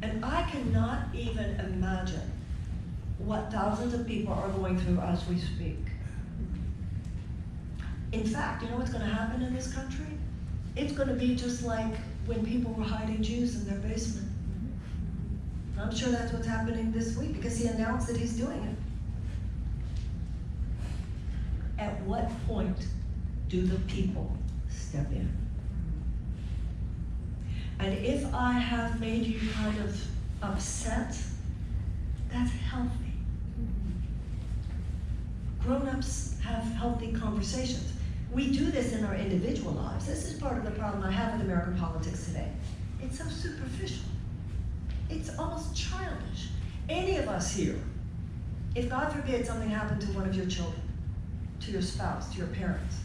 And I cannot even imagine what thousands of people are going through as we speak. In fact, you know what's going to happen in this country? It's going to be just like when people were hiding Jews in their basement. I'm sure that's what's happening this week, because he announced that he's doing it. At what point do the people step in? And if I have made you kind of upset, that's healthy. Grown-ups have healthy conversations. We do this in our individual lives. This is part of the problem I have with American politics today. It's so superficial. It's almost childish. Any of us here, if God forbid something happened to one of your children, to your spouse, to your parents,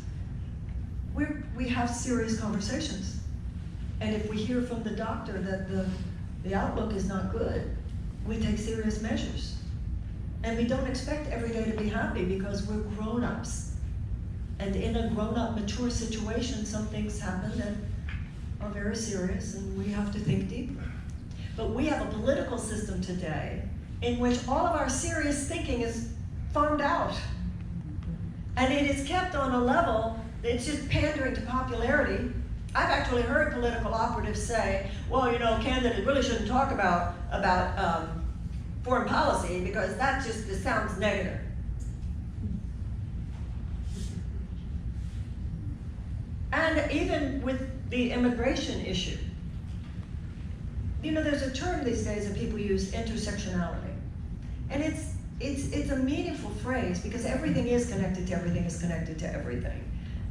we have serious conversations. And if we hear from the doctor that the outlook is not good, we take serious measures. And we don't expect every day to be happy, because we're grown-ups. And in a grown-up, mature situation, some things happen that are very serious, and we have to think deeper. But we have a political system today in which all of our serious thinking is farmed out. And it is kept on a level that's just pandering to popularity. I've actually heard political operatives say, well, candidates really shouldn't talk about foreign policy, because it sounds negative. And even with the immigration issue, there's a term these days that people use, intersectionality. And it's a meaningful phrase, because everything is connected to everything is connected to everything.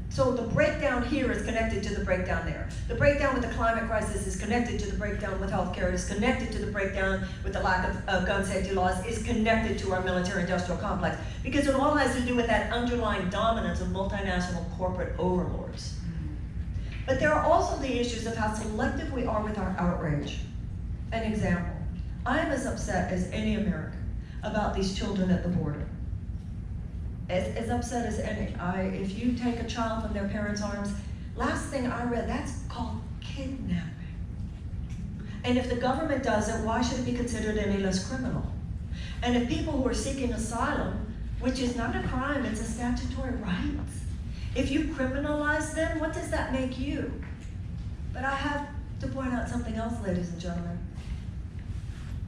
So the breakdown here is connected to the breakdown there. The breakdown with the climate crisis is connected to the breakdown with healthcare. It is connected to the breakdown with the lack of gun safety laws. Is connected to our military-industrial complex, because it all has to do with that underlying dominance of multinational corporate overlords. But there are also the issues of how selective we are with our outrage. an example. I'm as upset as any American about these children at the border. As upset as any. If you take a child from their parents' arms, last thing I read, that's called kidnapping. And if the government does it, why should it be considered any less criminal? And if people who are seeking asylum, which is not a crime, it's a statutory right, if you criminalize them, what does that make you? But I have to point out something else, ladies and gentlemen.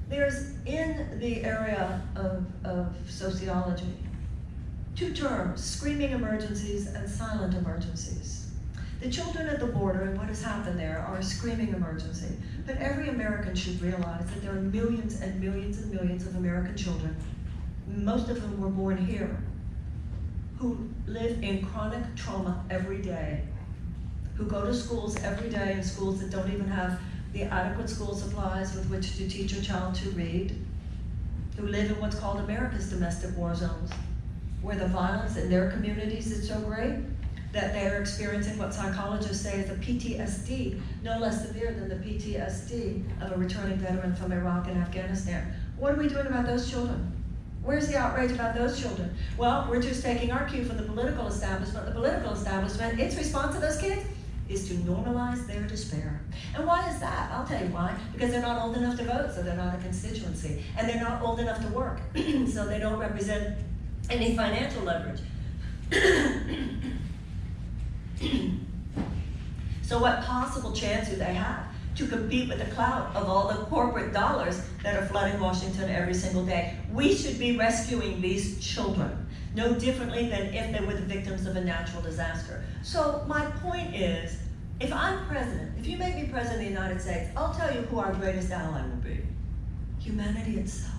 There's, in the area of sociology, two terms, screaming emergencies and silent emergencies. The children at the border and what has happened there are a screaming emergency. But every American should realize that there are millions and millions and millions of American children, most of whom were born here, who live in chronic trauma every day, who go to schools every day in schools that don't even have the adequate school supplies with which to teach a child to read, who live in what's called America's domestic war zones, where the violence in their communities is so great that they're experiencing what psychologists say is a PTSD, no less severe than the PTSD of a returning veteran from Iraq and Afghanistan. What are we doing about those children? Where's the outrage about those children? Well, we're just taking our cue from the political establishment. The political establishment, its response to those kids is to normalize their despair. And why is that? I'll tell you why. Because they're not old enough to vote, so they're not a constituency. And they're not old enough to work, so they don't represent any financial leverage. So what possible chance do they have to compete with the clout of all the corporate dollars that are flooding Washington every single day? We should be rescuing these children, no differently than if they were the victims of a natural disaster. So my point is, if I'm president, if you make me president of the United States, I'll tell you who our greatest ally will be. Humanity itself.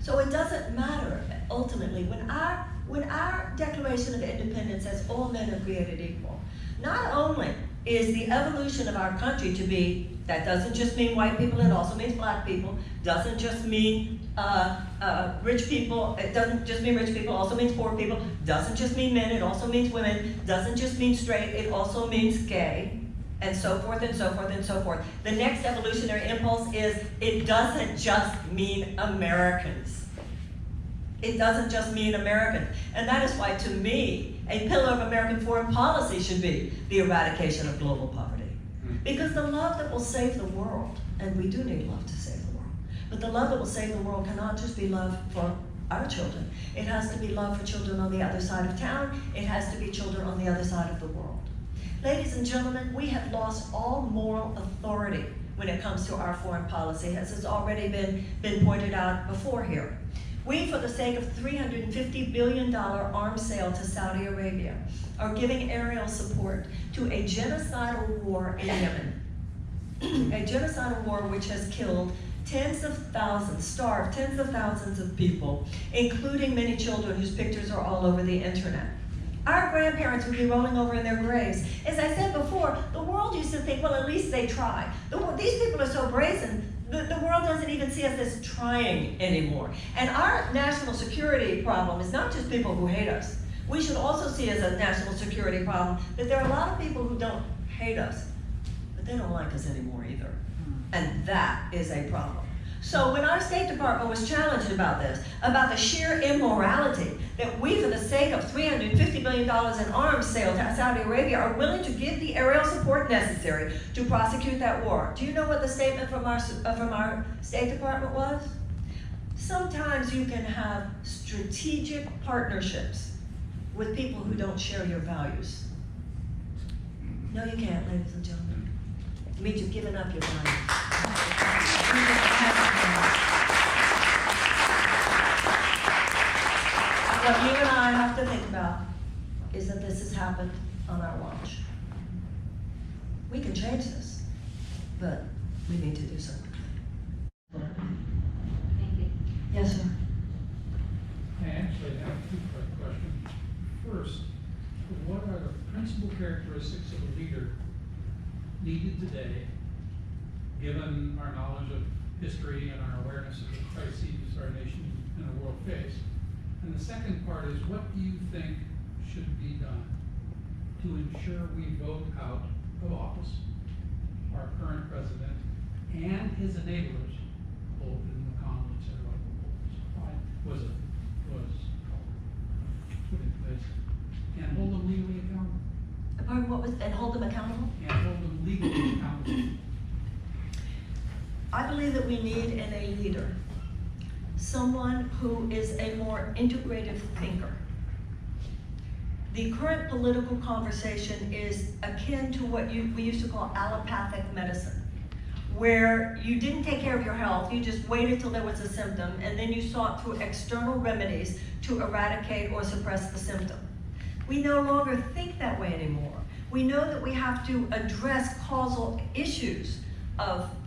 So it doesn't matter, ultimately, when our Declaration of Independence says all men are created equal, not only is the evolution of our country to be, that doesn't just mean white people, it also means black people, doesn't just mean rich people, it doesn't just mean rich people, also means poor people, doesn't just mean men, it also means women, doesn't just mean straight, it also means gay, and so forth and so forth and so forth. The next evolutionary impulse is, it doesn't just mean Americans. It doesn't just mean Americans. And that is why, to me, a pillar of American foreign policy should be the eradication of global poverty. Because the love that will save the world, and we do need love to save the world, but the love that will save the world cannot just be love for our children. It has to be love for children on the other side of town. It has to be children on the other side of the world. Ladies and gentlemen, we have lost all moral authority when it comes to our foreign policy, as has already been pointed out before here. We, for the sake of $350 billion arms sale to Saudi Arabia, are giving aerial support to a genocidal war in Yemen. A genocidal war which has killed tens of thousands, starved tens of thousands of people, including many children whose pictures are all over the internet. Our grandparents would be rolling over in their graves. As I said before, the world used to think, well, at least they try. These people are so brazen, the world doesn't even see us as trying anymore. And our national security problem is not just people who hate us. We should also see as a national security problem that there are a lot of people who don't hate us, but they don't like us anymore either. And that is a problem. So when our State Department was challenged about this, about the sheer immorality that we, for the sake of $350 billion in arms sale to Saudi Arabia, are willing to give the aerial support necessary to prosecute that war. Do you know what the statement from our State Department was? Sometimes you can have strategic partnerships with people who don't share your values. No, you can't, ladies and gentlemen. It means you've given up your values. What you and I have to think about is that this has happened on our watch. We can change this, but we need to do so. Thank you. Yes, sir. I actually have a two-part question. First, what are the principal characteristics of a leader needed today, given our knowledge of history and our awareness of the crises our nation and the world face? And the second part is, what do you think should be done to ensure we vote out of office our current president and his enablers, Bolton, McConnell, et cetera, was put in place, and hold them legally accountable. Pardon, what was, and hold them accountable? And hold them legally accountable. I believe that we need in a leader someone who is a more integrative thinker. The current political conversation is akin to what we used to call allopathic medicine, where you didn't take care of your health, you just waited till there was a symptom, and then you sought through external remedies to eradicate or suppress the symptom. We no longer think that way anymore. We know that we have to address causal issues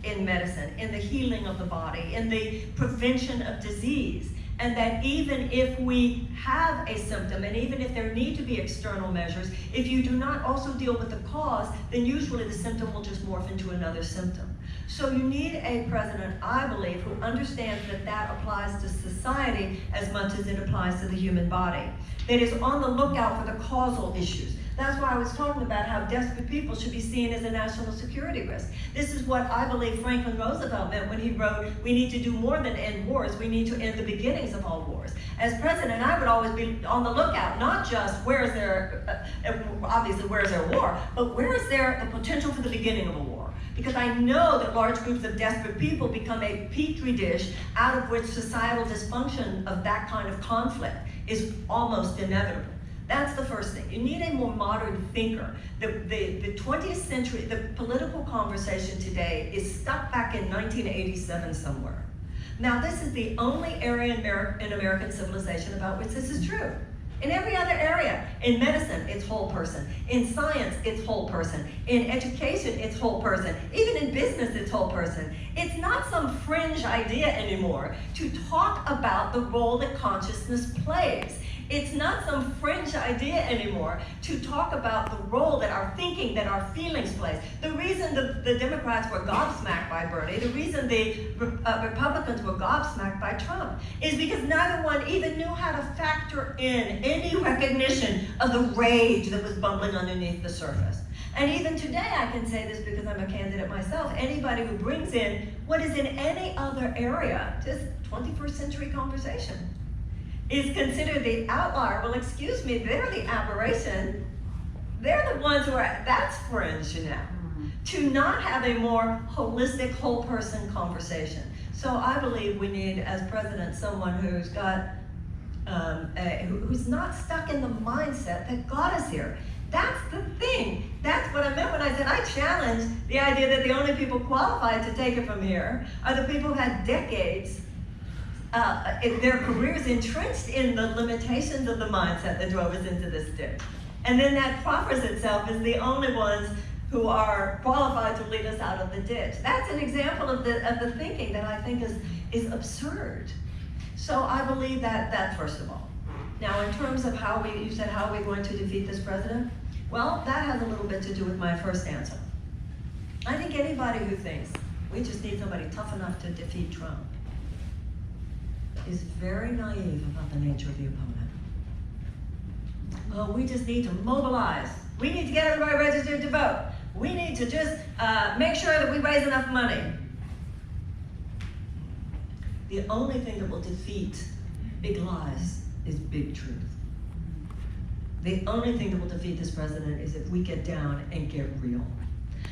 in medicine, in the healing of the body, in the prevention of disease, and that even if we have a symptom, and even if there need to be external measures, if you do not also deal with the cause, then usually the symptom will just morph into another symptom. So you need a president, I believe, who understands that that applies to society as much as it applies to the human body, that is on the lookout for the causal issues. That's why I was talking about how desperate people should be seen as a national security risk. This is what I believe Franklin Roosevelt meant when he wrote, we need to do more than end wars, we need to end the beginnings of all wars. As president, I would always be on the lookout, not just where is there, obviously where is there a war, but where is there the potential for the beginning of a war? Because I know that large groups of desperate people become a petri dish out of which societal dysfunction of that kind of conflict is almost inevitable. That's the first thing. You need a more modern thinker. The 20th century, the political conversation today is stuck back in 1987 somewhere. Now, this is the only area in American civilization about which this is true. In every other area, in medicine, it's whole person. In science, it's whole person. In education, it's whole person. Even in business, it's whole person. It's not some fringe idea anymore to talk about the role that consciousness plays. It's not some fringe idea anymore to talk about the role that our thinking, that our feelings plays. The reason the Democrats were gobsmacked by Bernie, the reason the Republicans were gobsmacked by Trump, is because neither one even knew how to factor in any recognition of the rage that was bubbling underneath the surface. And even today, I can say this because I'm a candidate myself, anybody who brings in what is in any other area, just 21st century conversation, is considered the outlier. Well, excuse me, they're the aberration. They're the ones who are, that's fringe, you know. To not have a more holistic, whole person conversation. So I believe we need, as president, someone who's got, who's not stuck in the mindset that got us here. That's the thing. That's what I meant when I said I challenge the idea that the only people qualified to take it from here are the people who had decades in their careers entrenched in the limitations of the mindset that drove us into this ditch. And then that proffers itself as the only ones who are qualified to lead us out of the ditch. That's an example of the thinking that I think is absurd. So I believe that first of all. Now, in terms of you said how are we going to defeat this president? Well, that has a little bit to do with my first answer. I think anybody who thinks we just need somebody tough enough to defeat Trump is very naive about the nature of the opponent. Oh, we just need to mobilize. We need to get everybody registered to vote. We need to just make sure that we raise enough money. The only thing that will defeat big lies is big truth. The only thing that will defeat this president is if we get down and get real.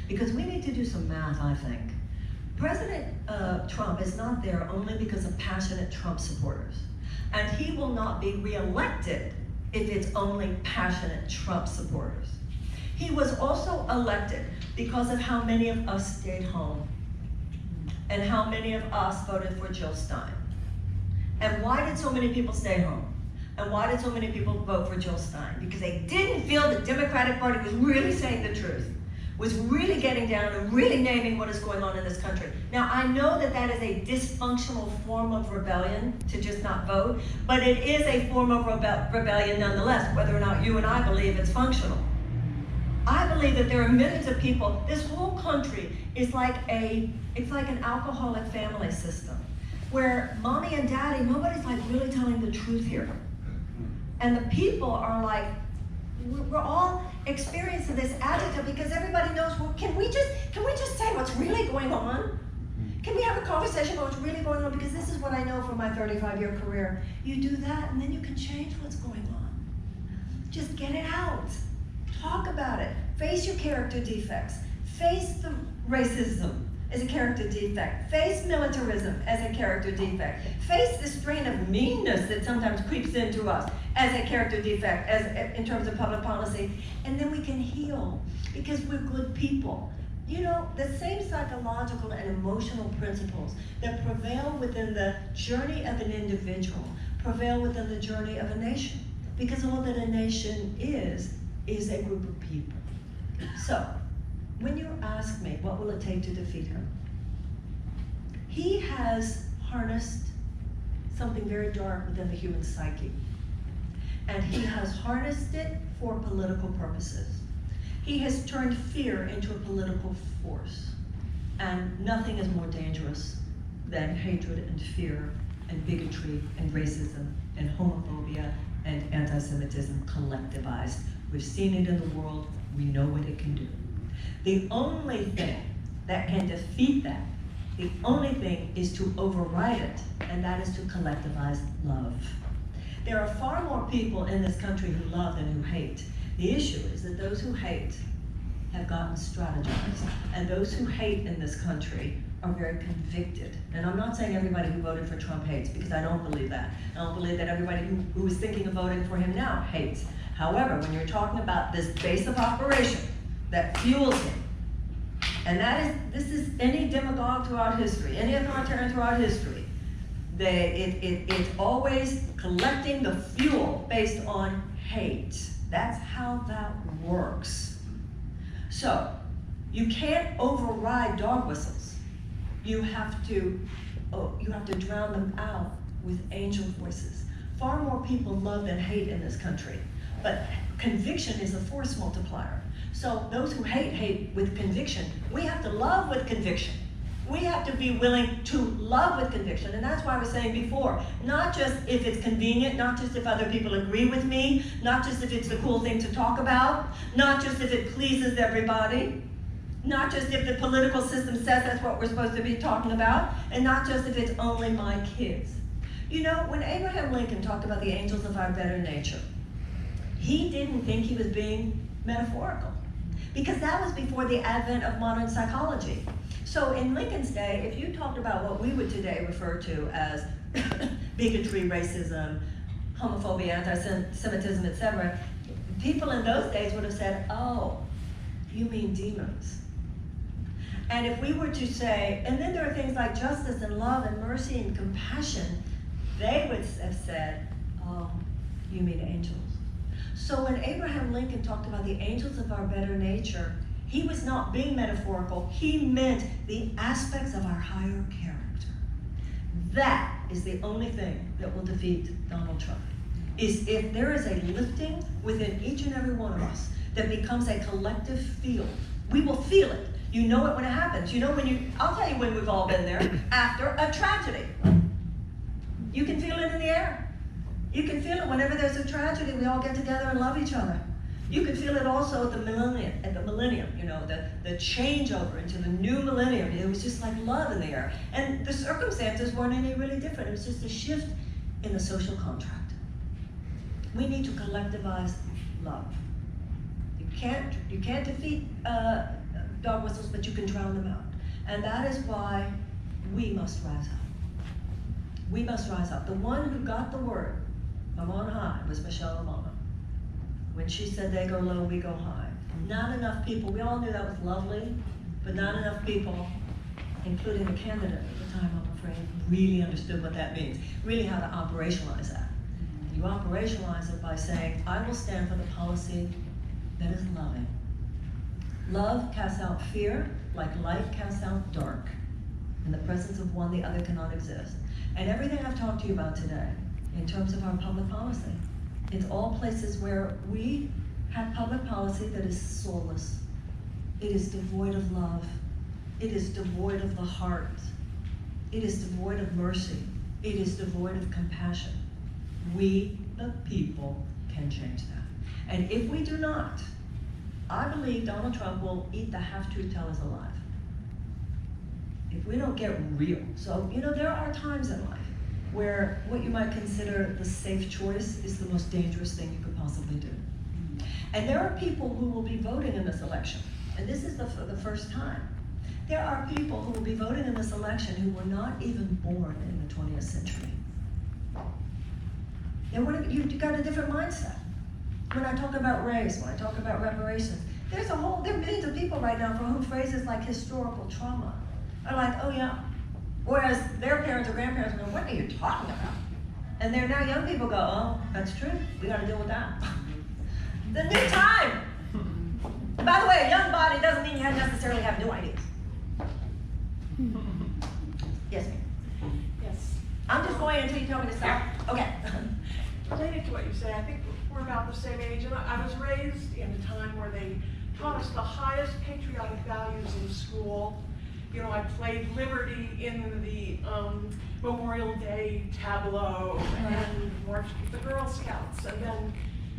Because we need to do some math, I think. President Trump is not there only because of passionate Trump supporters. And he will not be reelected if it's only passionate Trump supporters. He was also elected because of how many of us stayed home and how many of us voted for Jill Stein. And why did so many people stay home? And why did so many people vote for Jill Stein? Because they didn't feel the Democratic Party was really saying the truth, was really getting down and really naming what is going on in this country. Now, I know that that is a dysfunctional form of rebellion to just not vote, but it is a form of rebellion nonetheless, whether or not you and I believe it's functional. I believe that there are millions of people. This whole country is like an alcoholic family system, where mommy and daddy, nobody's like really telling the truth here. And the people are like, we're all experiencing this agita because everybody knows, well, can we just say what's really going on? Can we have a conversation about what's really going on? Because this is what I know from my 35-year career. You do that, and then you can change what's going on. Just get it out. Talk about it. Face your character defects. Face the racism as a character defect. Face militarism as a character defect. Face the strain of meanness that sometimes creeps into us as a character defect, in terms of public policy. And then we can heal, because we're good people. You know, the same psychological and emotional principles that prevail within the journey of an individual prevail within the journey of a nation. Because all that a nation is a group of people. So, when you ask me, what will it take to defeat him? He has harnessed something very dark within the human psyche. And he has harnessed it for political purposes. He has turned fear into a political force. And nothing is more dangerous than hatred and fear and bigotry and racism and homophobia and anti-Semitism collectivized. We've seen it in the world, we know what it can do. The only thing that can defeat that, the only thing is to override it, and that is to collectivize love. There are far more people in this country who love than who hate. The issue is that those who hate have gotten strategized, and those who hate in this country are very convicted. And I'm not saying everybody who voted for Trump hates, because I don't believe that. I don't believe that everybody who is thinking of voting for him now hates. However, when you're talking about this base of operation that fuels him, and this is any demagogue throughout history, any authoritarian throughout history, it's always collecting the fuel based on hate. That's how that works. So, you can't override dog whistles. You have to drown them out with angel voices. Far more people love than hate in this country, but conviction is a force multiplier. So those who hate with conviction. We have to love with conviction. We have to be willing to love with conviction. And that's why I was saying before, not just if it's convenient, not just if other people agree with me, not just if it's the cool thing to talk about, not just if it pleases everybody, not just if the political system says that's what we're supposed to be talking about, and not just if it's only my kids. You know, when Abraham Lincoln talked about the angels of our better nature, he didn't think he was being metaphorical, because that was before the advent of modern psychology. So in Lincoln's day, if you talked about what we would today refer to as bigotry, racism, homophobia, anti-Semitism, etc., people in those days would have said, oh, you mean demons. And if we were to say, and then there are things like justice and love and mercy and compassion, they would have said, oh, you mean angels. So when Abraham Lincoln talked about the angels of our better nature, he was not being metaphorical. He meant the aspects of our higher character. That is the only thing that will defeat Donald Trump, is if there is a lifting within each and every one of us that becomes a collective field. We will feel it. You know it when it happens. You know I'll tell you when we've all been there, after a tragedy. You can feel it in the air. You can feel it whenever there's a tragedy, we all get together and love each other. You can feel it also at the millennium, you know, the changeover into the new millennium. It was just like love in the air. And the circumstances weren't any really different. It was just a shift in the social contract. We need to collectivize love. You can't defeat dog whistles, but you can drown them out. And that is why we must rise up. We must rise up. The one who got the word from on high was Michelle Obama. When she said they go low, we go high. Not enough people, we all knew that was lovely, but not enough people, including the candidate at the time, I'm afraid, really understood what that means, really how to operationalize that. You operationalize it by saying, I will stand for the policy that is loving. Love casts out fear, like light casts out dark. In the presence of one, the other cannot exist. And everything I've talked to you about today, in terms of our public policy, it's all places where we have public policy that is soulless. It is devoid of love. It is devoid of the heart. It is devoid of mercy. It is devoid of compassion. We, the people, can change that. And if we do not, I believe Donald Trump will eat the half-truth tell us alive. if we don't get real. So, you know, there are times in life where what you might consider the safe choice is the most dangerous thing you could possibly do. And there are people who will be voting in this election, and this is the first time. There are people who will be voting in this election who were not even born in the 20th century. You've got a different mindset. When I talk about race, when I talk about reparations, there are millions of people right now for whom phrases like historical trauma are like, oh yeah. Whereas their parents or grandparents go, what are you talking about? And they're now young people go, oh, that's true, we gotta deal with that. The new time. By the way, a young body doesn't mean you necessarily have new ideas. Yes, ma'am. Yes. I'm just going until you tell me to stop. Okay. Related to what you say, I think we're about the same age, and I was raised in a time where they taught us the highest patriotic values in school. You know, I played Liberty in the Memorial Day tableau and worked with the Girl Scouts. And then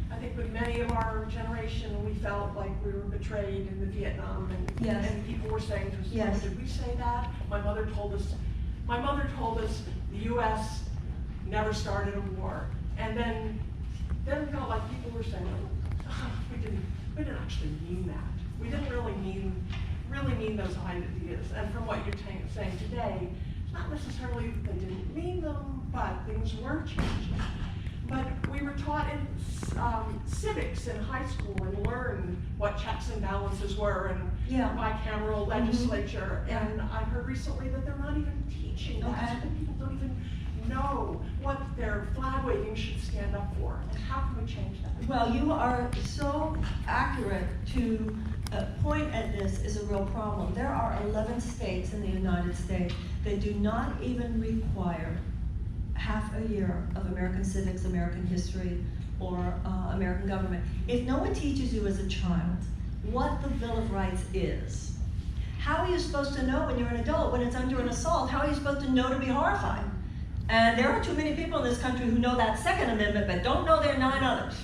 I think with many of our generation, we felt like we were betrayed in the Vietnam, and people were saying to us, Yes. did we say that? My mother told us the U.S. never started a war. And then we felt like people were saying, oh, we didn't actually mean that. We didn't really mean those ideas. And from what you're saying today, it's not necessarily that they didn't mean them, but things were changing. But we were taught in civics in high school and learned what checks and balances were and bicameral legislature. And I heard recently that they're not even teaching that. And people don't even know what their flag waving should stand up for. And how can we change that? Well, you are so accurate to point at this is a real problem. There are 11 states in the United States that do not even require half a year of American civics, American history, or American government. If no one teaches you as a child what the Bill of Rights is, how are you supposed to know when you're an adult, when it's under an assault, how are you supposed to know to be horrified? And there are too many people in this country who know that Second Amendment, but don't know their 9 others.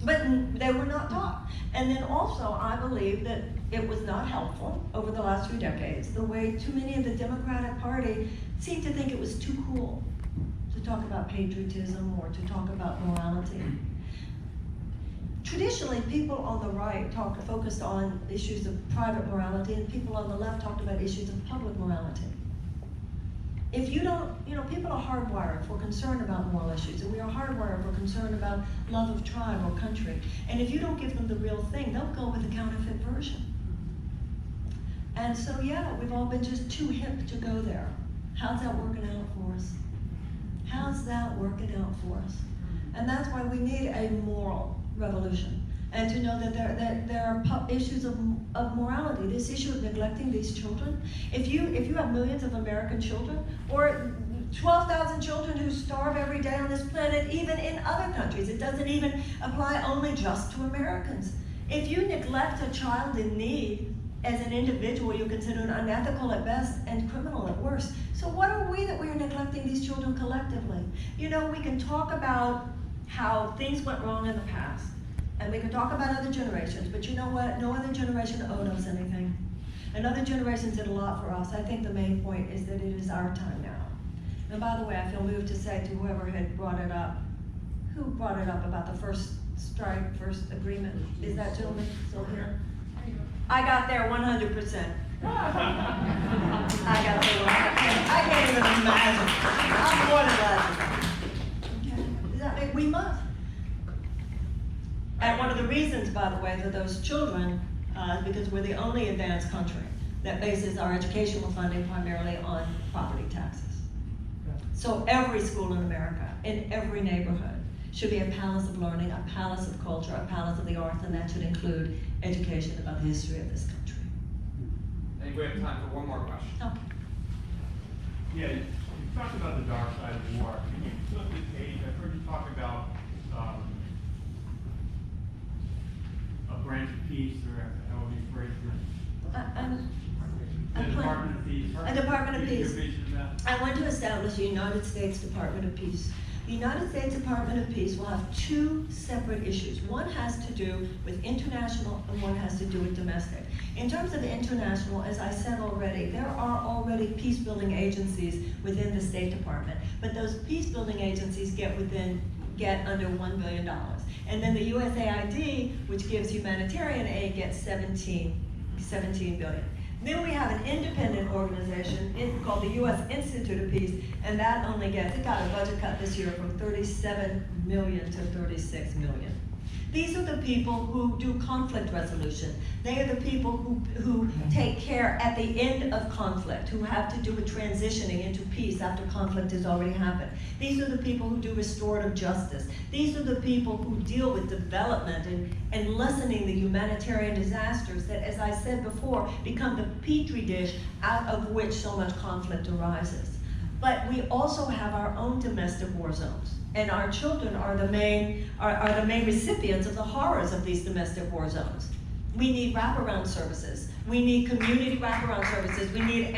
But they were not taught. And then also, I believe that it was not helpful over the last few decades, the way too many of the Democratic Party seemed to think it was too cool to talk about patriotism or to talk about morality. Traditionally, people on the right focused on issues of private morality, and people on the left talked about issues of public morality. If you don't, you know, people are hardwired for concern about moral issues, and we are hardwired for concern about love of tribe or country. And if you don't give them the real thing, they'll go with the counterfeit version. And so, yeah, we've all been just too hip to go there. How's that working out for us? How's that working out for us? And that's why we need a moral revolution. And to know that there are issues of morality. This issue of neglecting these children. If you have millions of American children, or 12,000 children who starve every day on this planet, even in other countries, it doesn't even apply only just to Americans. If you neglect a child in need as an individual, you're considered unethical at best and criminal at worst. So what are we that we are neglecting these children collectively? You know, we can talk about how things went wrong in the past. And we can talk about other generations, but you know what? No other generation owed us anything. And other generations did a lot for us. I think the main point is that it is our time now. And by the way, I feel moved to say to whoever had brought it up, who brought it up about the first strike, first agreement? Is that gentleman still here? I got there 100%. I got there 100%. I can't even imagine. I'm more than glad. Okay. Does that make, we must. And one of the reasons, by the way, for those children, because we're the only advanced country that bases our educational funding primarily on property taxes. So every school in America, in every neighborhood, should be a palace of learning, a palace of culture, a palace of the arts, and that should include education about the history of this country. I think we have time for one more question. Okay. Yeah, you talked about the dark side of war. Can you flip the page? I've heard you talk about a branch of peace, or however you phrase it. The Department of Peace. A Department of Peace. Your vision of that? I want to establish a United States Department of Peace. The United States Department of Peace will have 2 separate issues. One has to do with international and one has to do with domestic. In terms of international, as I said already, there are already peace-building agencies within the State Department, but those peace-building agencies get under $1 billion. And then the USAID, which gives humanitarian aid, gets 17 billion. Then we have an independent organization called the U.S. Institute of Peace, and that only gets, it got a budget cut this year from 37 million to 36 million. These are the people who do conflict resolution. They are the people who take care at the end of conflict, who have to do with transitioning into peace after conflict has already happened. These are the people who do restorative justice. These are the people who deal with development and lessening the humanitarian disasters that, as I said before, become the petri dish out of which so much conflict arises. But we also have our own domestic war zones. And our children are the main recipients of the horrors of these domestic war zones. We need wraparound services. We need community wraparound services. We need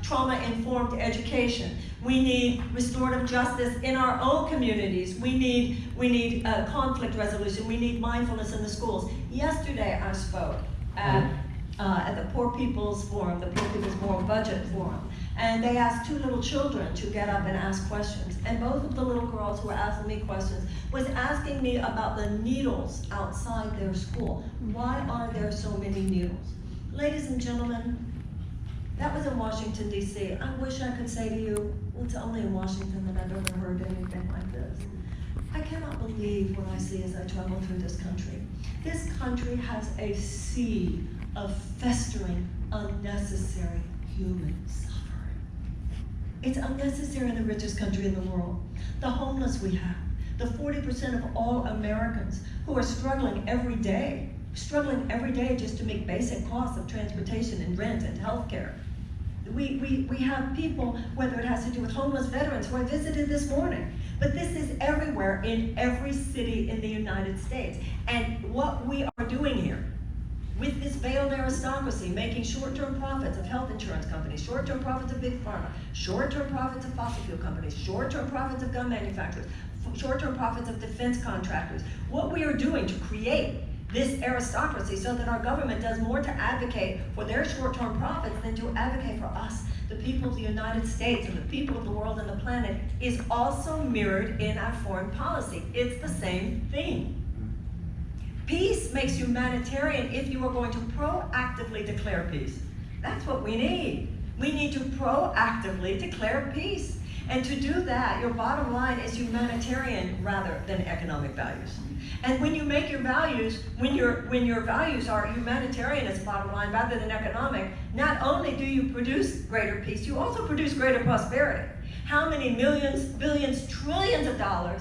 trauma-informed education. We need restorative justice in our own communities. We need conflict resolution. We need mindfulness in the schools. Yesterday I spoke at the Poor People's Forum, the Poor People's Moral Budget Forum. And they asked two little children to get up and ask questions. And both of the little girls who were asking me questions was asking me about the needles outside their school. Why are there so many needles? Ladies and gentlemen, that was in Washington, D.C. I wish I could say to you, well, it's only in Washington that I've ever heard anything like this. I cannot believe what I see as I travel through this country. This country has a sea of festering, unnecessary human suffering. It's unnecessary in the richest country in the world. The homeless we have, the 40% of all Americans who are struggling every day just to make basic costs of transportation and rent and healthcare. We have people, whether it has to do with homeless veterans who I visited this morning, but this is everywhere in every city in the United States. And what we are doing here, with this veiled aristocracy making short-term profits of health insurance companies, short-term profits of big pharma, short-term profits of fossil fuel companies, short-term profits of gun manufacturers, short-term profits of defense contractors. What we are doing to create this aristocracy so that our government does more to advocate for their short-term profits than to advocate for us, the people of the United States and the people of the world and the planet, is also mirrored in our foreign policy. It's the same thing. Peace makes humanitarian if you are going to proactively declare peace. That's what we need. We need to proactively declare peace. And to do that, your bottom line is humanitarian rather than economic values. And when you make your values, when your values are humanitarian as bottom line rather than economic, not only do you produce greater peace, you also produce greater prosperity. How many millions, billions, trillions of dollars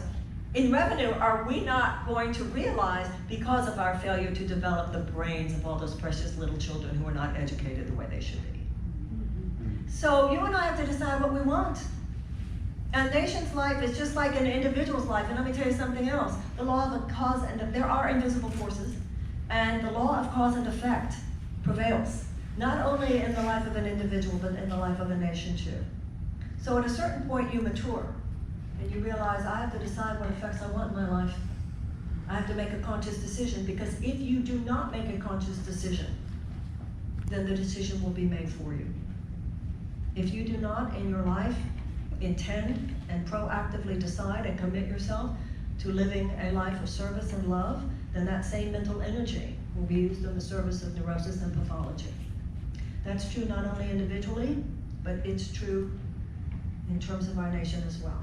in revenue are we not going to realize because of our failure to develop the brains of all those precious little children who are not educated the way they should be? So you and I have to decide what we want. A nation's life is just like an individual's life, and let me tell you something else. The law of cause and there are invisible forces, and the law of cause and effect prevails, not only in the life of an individual, but in the life of a nation too. So at a certain point you mature, and you realize I have to decide what effects I want in my life. I have to make a conscious decision, because if you do not make a conscious decision, then the decision will be made for you. If you do not in your life intend and proactively decide and commit yourself to living a life of service and love, then that same mental energy will be used in the service of neurosis and pathology. That's true not only individually, but it's true in terms of our nation as well.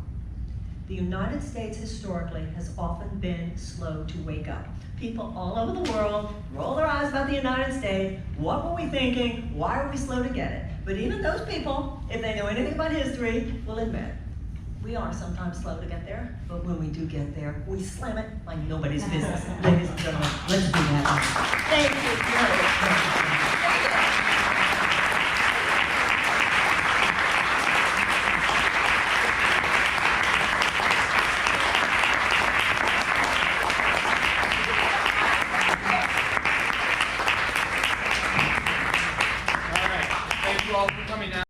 The United States historically has often been slow to wake up. People all over the world roll their eyes about the United States. What were we thinking? Why are we slow to get it? But even those people, if they know anything about history, will admit we are sometimes slow to get there, but when we do get there, we slam it like nobody's business. Ladies and gentlemen, let's do that. Thank you.